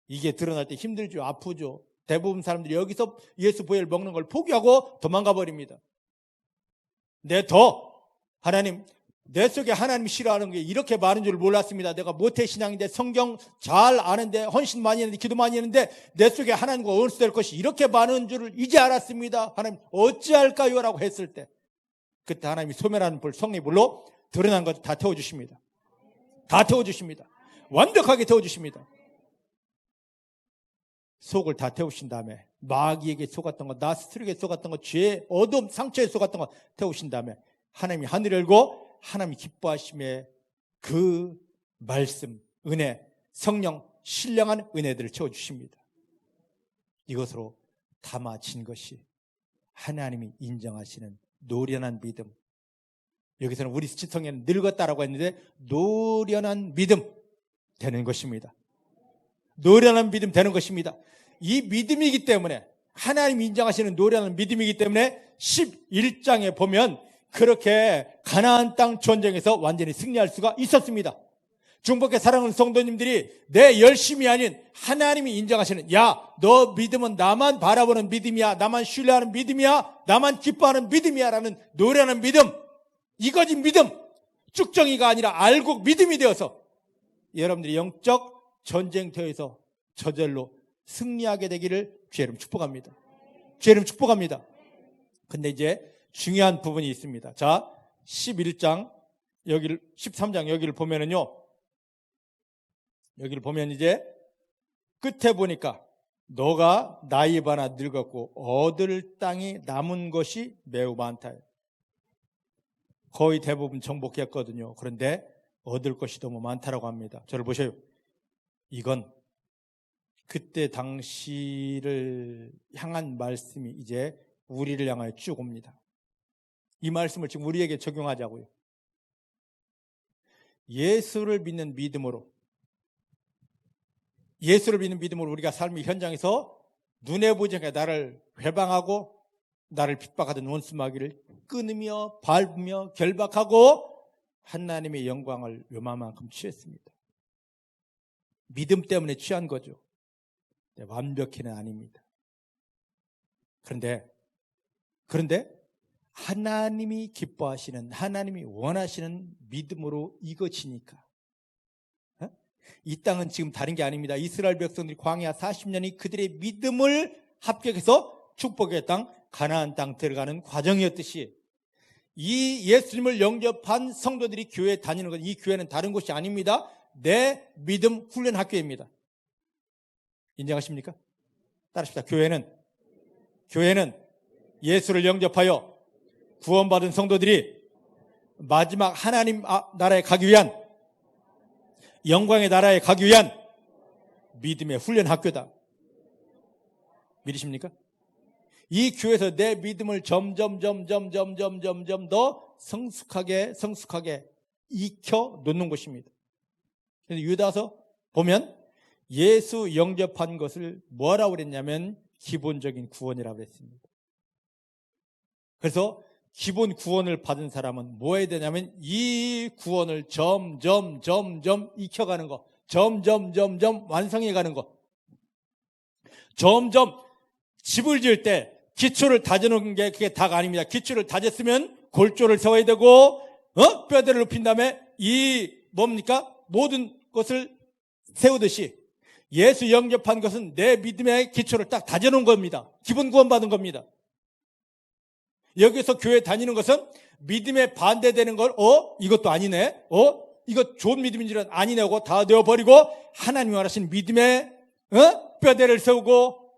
A: 이게 드러날 때 힘들죠. 아프죠. 대부분 사람들이 여기서 예수 보혈 먹는 걸 포기하고 도망가 버립니다. 하나님, 내 속에 하나님이 싫어하는 게 이렇게 많은 줄 몰랐습니다. 내가 모태신앙인데 성경 잘 아는데 헌신 많이 했는데 기도 많이 했는데 내 속에 하나님과 원수될 것이 이렇게 많은 줄을 이제 알았습니다. 하나님 어찌할까요? 라고 했을 때 그때 하나님이 소멸하는 불, 성령의 불로 드러난 것 다 태워주십니다. 완벽하게 태워주십니다. 속을 다 태우신 다음에 마귀에게 속았던 것, 나 스스로에게 속았던 것, 죄, 어둠, 상처에 속았던 것 태우신 다음에 하나님이 하늘을 열고 하나님이 기뻐하심에 그 말씀, 은혜, 성령, 신령한 은혜들을 채워주십니다. 이것으로 담아진 것이 하나님이 인정하시는 노련한 믿음. 여기서는 우리 지성에는 늙었다라고 했는데 노련한 믿음 되는 것입니다. 노련한 믿음 되는 것입니다. 이 믿음이기 때문에 하나님이 인정하시는 노련한 믿음이기 때문에 11장에 보면 그렇게 가나안 땅 전쟁에서 완전히 승리할 수가 있었습니다. 중복의 사랑하는 성도님들이 내 열심이 아닌 하나님이 인정하시는, 야, 너 믿음은 나만 바라보는 믿음이야, 나만 신뢰하는 믿음이야, 나만 기뻐하는 믿음이야 라는 노련한 믿음, 이거지 믿음. 쭉정이가 아니라 알고 믿음이 되어서 여러분들이 영적 전쟁터에서 저절로 승리하게 되기를 주의 이름 축복합니다. 주의 이름 축복합니다. 근데 이제 중요한 부분이 있습니다. 자, 11장, 13장 여기를 보면은요, 여기를 보면 이제 끝에 보니까 너가 나이 많아 늙었고 얻을 땅이 남은 것이 매우 많다. 거의 대부분 정복했거든요. 그런데 얻을 것이 너무 많다라고 합니다. 저를 보셔요. 이건 그때 당시를 향한 말씀이 이제 우리를 향하여 쭉 옵니다. 이 말씀을 지금 우리에게 적용하자고요. 예수를 믿는 믿음으로 우리가 삶의 현장에서 눈에 보이지 않게 나를 회방하고 나를 핍박하던 원수마귀를 끊으며 밟으며 결박하고 하나님의 영광을 요만큼 취했습니다. 믿음 때문에 취한 거죠. 완벽히는 아닙니다. 그런데 하나님이 기뻐하시는, 하나님이 원하시는 믿음으로 이거지니까. 이 땅은 지금 다른 게 아닙니다. 이스라엘 백성들이 광야 40년이 그들의 믿음을 합격해서 축복의 땅, 가나안 땅 들어가는 과정이었듯이 이 예수님을 영접한 성도들이 교회에 다니는 것, 이 교회는 다른 곳이 아닙니다. 내 믿음 훈련 학교입니다. 인정하십니까? 따라합시다. 교회는 예수를 영접하여 구원받은 성도들이 마지막 하나님 나라에 가기 위한, 영광의 나라에 가기 위한 믿음의 훈련 학교다. 믿으십니까? 이 교회에서 내 믿음을 점점 더 성숙하게 익혀 놓는 것입니다. 그래서 유다서 보면 예수 영접한 것을 뭐라고 그랬냐면 기본적인 구원이라고 했습니다. 그래서 기본 구원을 받은 사람은 뭐 해야 되냐면 이 구원을 점점 익혀가는 거, 점점 완성해가는 거. 점점 집을 지을 때 기초를 다져놓은 게 그게 다가 아닙니다. 기초를 다졌으면 골조를 세워야 되고 뼈대를 높인 다음에 모든 것을 세우듯이 예수 영접한 것은 내 믿음의 기초를 딱 다져놓은 겁니다. 기본 구원 받은 겁니다. 여기서 교회 다니는 것은 믿음에 반대되는 걸 이것도 아니네, 이거 좋은 믿음인 줄은 아니네 하고 다 내어버리고 하나님이 원하시는 믿음의 뼈대를 세우고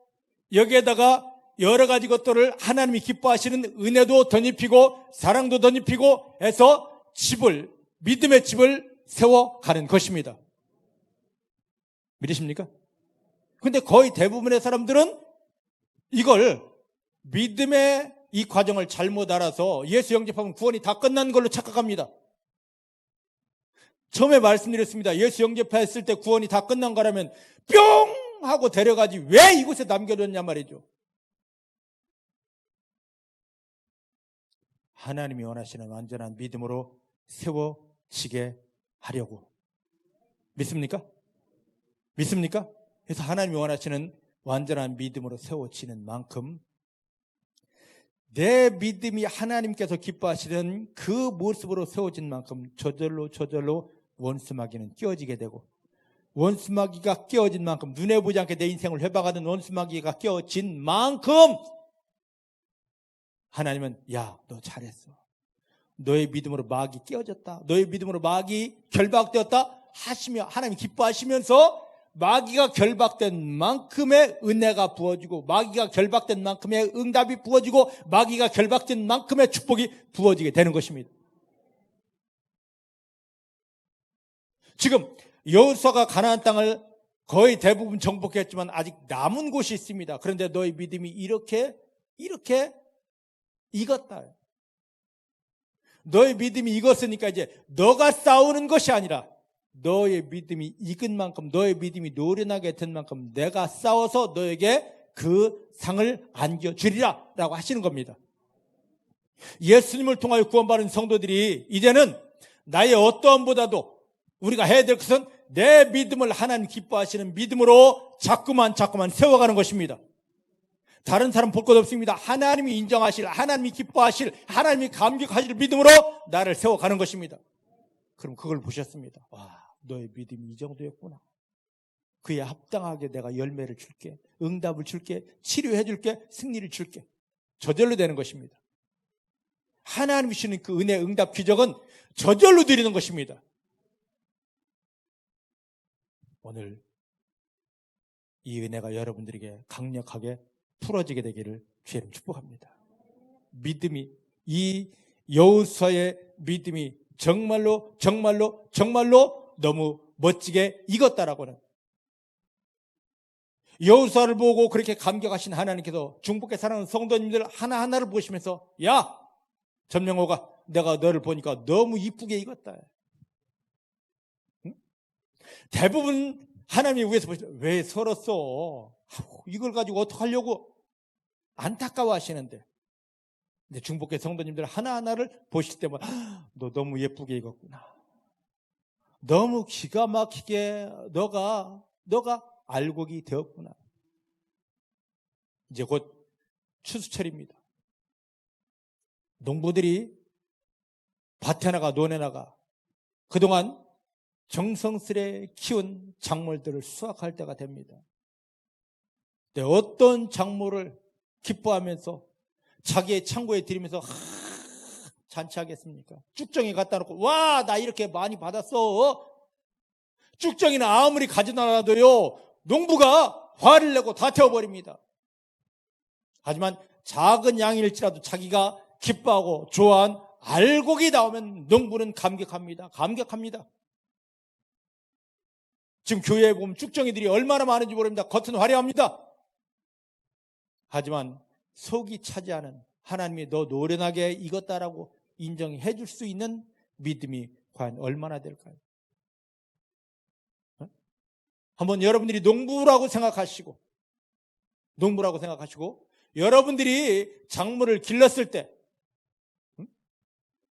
A: 여기에다가 여러 가지 것들을 하나님이 기뻐하시는 은혜도 덧입히고 사랑도 덧입히고 해서 믿음의 집을 세워가는 것입니다. 믿으십니까? 근데 거의 대부분의 사람들은 이걸 믿음의 이 과정을 잘못 알아서 예수 영접하면 구원이 다 끝난 걸로 착각합니다. 처음에 말씀드렸습니다. 예수 영접했을 때 구원이 다 끝난 거라면 뿅 하고 데려가지 왜 이곳에 남겨뒀냐 말이죠. 하나님이 원하시는 완전한 믿음으로 세워지게 하려고. 믿습니까? 그래서 하나님이 원하시는 완전한 믿음으로 세워지는 만큼 내 믿음이 하나님께서 기뻐하시는 그 모습으로 세워진 만큼 저절로 원수마귀는 끼어지게 되고, 원수마귀가 끼어진 만큼, 눈에 보지 않게 내 인생을 회방하는 원수마귀가 끼어진 만큼 하나님은 야, 너 잘했어. 너의 믿음으로 마귀 끼어졌다. 너의 믿음으로 마귀 결박되었다 하시며 하나님 기뻐하시면서 마귀가 결박된 만큼의 은혜가 부어지고 마귀가 결박된 만큼의 응답이 부어지고 마귀가 결박된 만큼의 축복이 부어지게 되는 것입니다. 지금 여호수아가 가나안 땅을 거의 대부분 정복했지만 아직 남은 곳이 있습니다. 그런데 너의 믿음이 이렇게 익었다. 너의 믿음이 익었으니까 이제 너가 싸우는 것이 아니라 너의 믿음이 익은 만큼, 너의 믿음이 노련하게 된 만큼 내가 싸워서 너에게 그 상을 안겨주리라 라고 하시는 겁니다. 예수님을 통하여 구원받은 성도들이 이제는 나의 어떠함보다도 우리가 해야 될 것은 내 믿음을 하나님 기뻐하시는 믿음으로 자꾸만 세워가는 것입니다. 다른 사람 볼 것 없습니다. 하나님이 인정하실, 하나님이 기뻐하실, 하나님이 감격하실 믿음으로 나를 세워가는 것입니다. 그럼 그걸 보셨습니다. 와, 너의 믿음이 이 정도였구나. 그에 합당하게 내가 열매를 줄게, 응답을 줄게, 치료해 줄게, 승리를 줄게. 저절로 되는 것입니다. 하나님이 주시는 그 은혜, 응답, 기적은 저절로 드리는 것입니다. 오늘 이 은혜가 여러분들에게 강력하게 풀어지게 되기를 주의 이름 축복합니다. 믿음이, 이 여호수아의 믿음이 정말로 너무 멋지게 익었다라고는, 여호수아를 보고 그렇게 감격하신 하나님께서 중복에 사랑하는 성도님들 하나하나를 보시면서, 야 전명호가, 내가 너를 보니까 너무 이쁘게 익었다. 응? 대부분 하나님이 위에서 보시면 왜 설었어? 이걸 가지고 어떡하려고 안타까워 하시는데, 근데 중복계 성도님들 하나하나를 보실 때마다 너 너무 예쁘게 익었구나. 너무 기가 막히게 너가 알곡이 되었구나. 이제 곧 추수철입니다. 농부들이 밭에 나가 논에 나가 그동안 정성스레 키운 작물들을 수확할 때가 됩니다. 네, 어떤 작물을 기뻐하면서 자기의 창고에 들이면서 잔치하겠습니까? 쭉정이 갖다 놓고 와, 나 이렇게 많이 받았어. 쭉정이는 아무리 가져다놔도요, 농부가 화를 내고 다 태워버립니다. 하지만 작은 양일지라도 자기가 기뻐하고 좋아한 알곡이 나오면 농부는 감격합니다. 지금 교회에 보면 쭉정이들이 얼마나 많은지 모릅니다. 겉은 화려합니다. 하지만 속이 차지하는, 하나님이 너 노련하게 익었다라고 인정해 줄 수 있는 믿음이 과연 얼마나 될까요? 한번 여러분들이 농부라고 생각하시고 여러분들이 작물을 길렀을 때,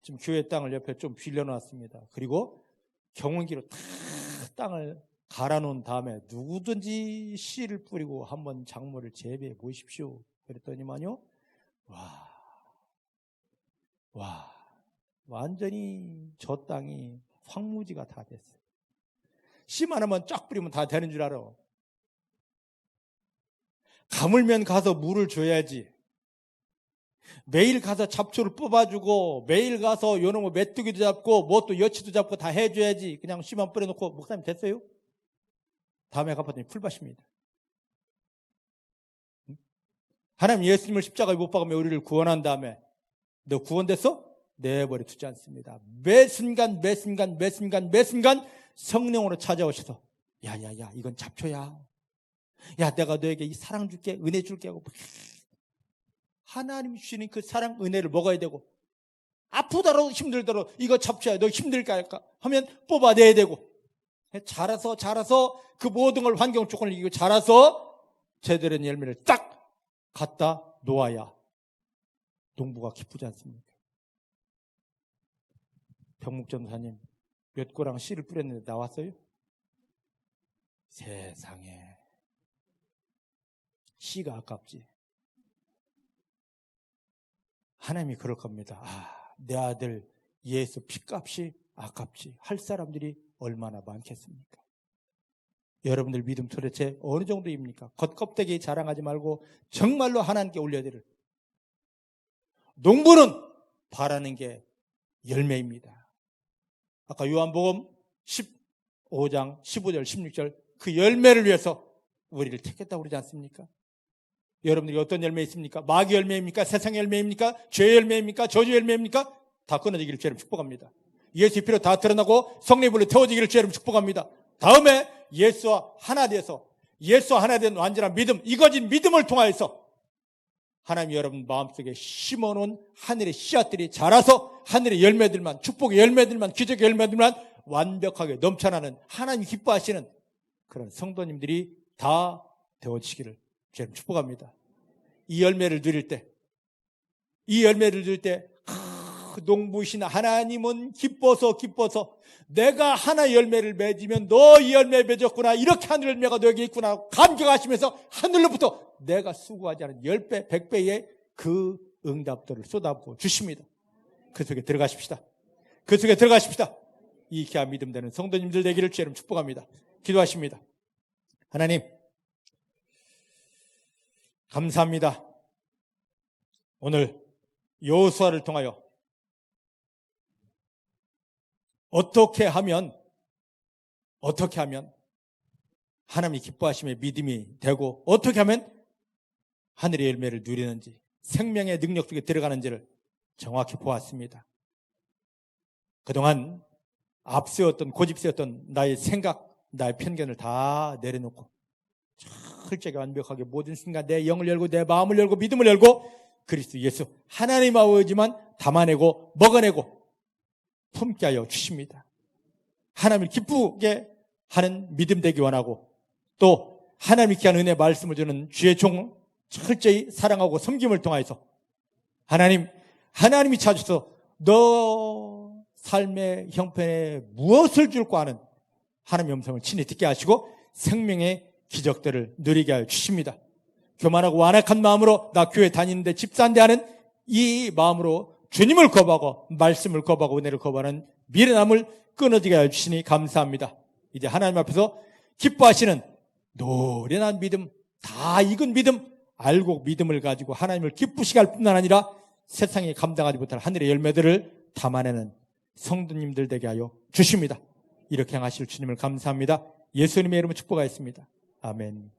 A: 지금 교회 땅을 옆에 좀 빌려놨습니다. 그리고 경운기로 다 땅을 갈아놓은 다음에 누구든지 씨를 뿌리고 한번 작물을 재배해 보십시오. 그랬더니만요, 와, 완전히 저 땅이 황무지가 다 됐어요. 씨만 하면 쫙 뿌리면 다 되는 줄 알아. 가물면 가서 물을 줘야지. 매일 가서 잡초를 뽑아주고, 매일 가서 요놈의 뭐 메뚜기도 잡고 뭐 또 여치도 잡고 다 해줘야지. 그냥 씨만 뿌려놓고 목사님 됐어요? 다음에 갚았더니 풀밭입니다. 하나님 예수님을 십자가에 못 박으며 우리를 구원한 다음에 너 구원됐어? 내버려 두지 않습니다. 매 순간 성령으로 찾아오셔서 야야야, 이건 잡초야. 야, 내가 너에게 이 사랑 줄게, 은혜 줄게 하고 하나님이 주시는 그 사랑, 은혜를 먹어야 되고, 아프더라도 힘들더라도 이거 잡초야, 너 힘들까 할까 하면 뽑아내야 되고, 자라서 그 모든 걸, 환경 조건을 이기고 자라서 제대로 된 열매를 딱 갖다 놓아야 농부가 기쁘지 않습니까? 병묵전사님 몇 고랑 씨를 뿌렸는데 나왔어요? 세상에, 씨가 아깝지. 하나님이 그럴 겁니다. 내 아들 예수 피값이 아깝지 할 사람들이 얼마나 많겠습니까? 여러분들 믿음 도대체 어느 정도입니까? 겉껍데기 자랑하지 말고 정말로 하나님께 올려드릴, 농부는 바라는 게 열매입니다. 아까 요한복음 15장 15절 16절 그 열매를 위해서 우리를 택했다고 그러지 않습니까? 여러분들이 어떤 열매 있습니까? 마귀 열매입니까? 세상의 열매입니까? 죄의 열매입니까? 저주 열매입니까? 다 끊어지기를 주님 축복합니다. 예수의 피로 다 드러나고 성령의 불로 태워지기를 주님 축복합니다. 다음에 예수와 하나 되어서 예수와 하나 된 완전한 믿음, 이거진 믿음을 통하여서 하나님 여러분 마음속에 심어놓은 하늘의 씨앗들이 자라서 하늘의 열매들만, 축복의 열매들만, 기적의 열매들만 완벽하게 넘쳐나는 하나님 기뻐하시는 그런 성도님들이 다 되어지기를 주님 축복합니다. 이 열매를 누릴 때, 농부이신 하나님은 기뻐서 내가 하나 열매를 맺으면 너 이 열매 맺었구나, 이렇게 하늘 열매가 너에게 있구나 감격하시면서 하늘로부터 내가 수고하지 않은 10배, 100배의 그 응답들을 쏟아부어 주십니다. 그 속에 들어가십시다. 이 귀한 믿음 되는 성도님들 되기를 주님 축복합니다. 기도하십니다. 하나님 감사합니다. 오늘 여호수아를 통하여 어떻게 하면 하나님이 기뻐하심의 믿음이 되고 어떻게 하면 하늘의 열매를 누리는지, 생명의 능력 속에 들어가는지를 정확히 보았습니다. 그동안 앞세웠던, 고집세웠던 나의 생각, 나의 편견을 다 내려놓고 철저하게 완벽하게 모든 순간 내 영을 열고 내 마음을 열고 믿음을 열고 그리스도 예수 하나님 아버지만 담아내고 먹어내고 품게 하여 주십니다. 하나님을 기쁘게 하는 믿음 되기 원하고 또 하나님이 귀한 은혜 말씀을 주는 주의 종을 철저히 사랑하고 섬김을 통하여서 하나님이 찾아서 너 삶의 형편에 무엇을 줄까 하는 하나님의 음성을 친히 듣게 하시고 생명의 기적들을 누리게 하여 주십니다. 교만하고 완악한 마음으로 나 교회 다니는데 집사인데 하는 이 마음으로 주님을 거부하고 말씀을 거부하고 은혜를 거부하는 미련함을 끊어지게 하여 주시니 감사합니다. 이제 하나님 앞에서 기뻐하시는 노련한 믿음, 다 익은 믿음, 알고 믿음을 가지고 하나님을 기쁘시게 할 뿐만 아니라 세상에 감당하지 못할 하늘의 열매들을 담아내는 성도님들 되게 하여 주십니다. 이렇게 행하실 주님을 감사합니다. 예수님의 이름으로 축복하였습니다. 아멘.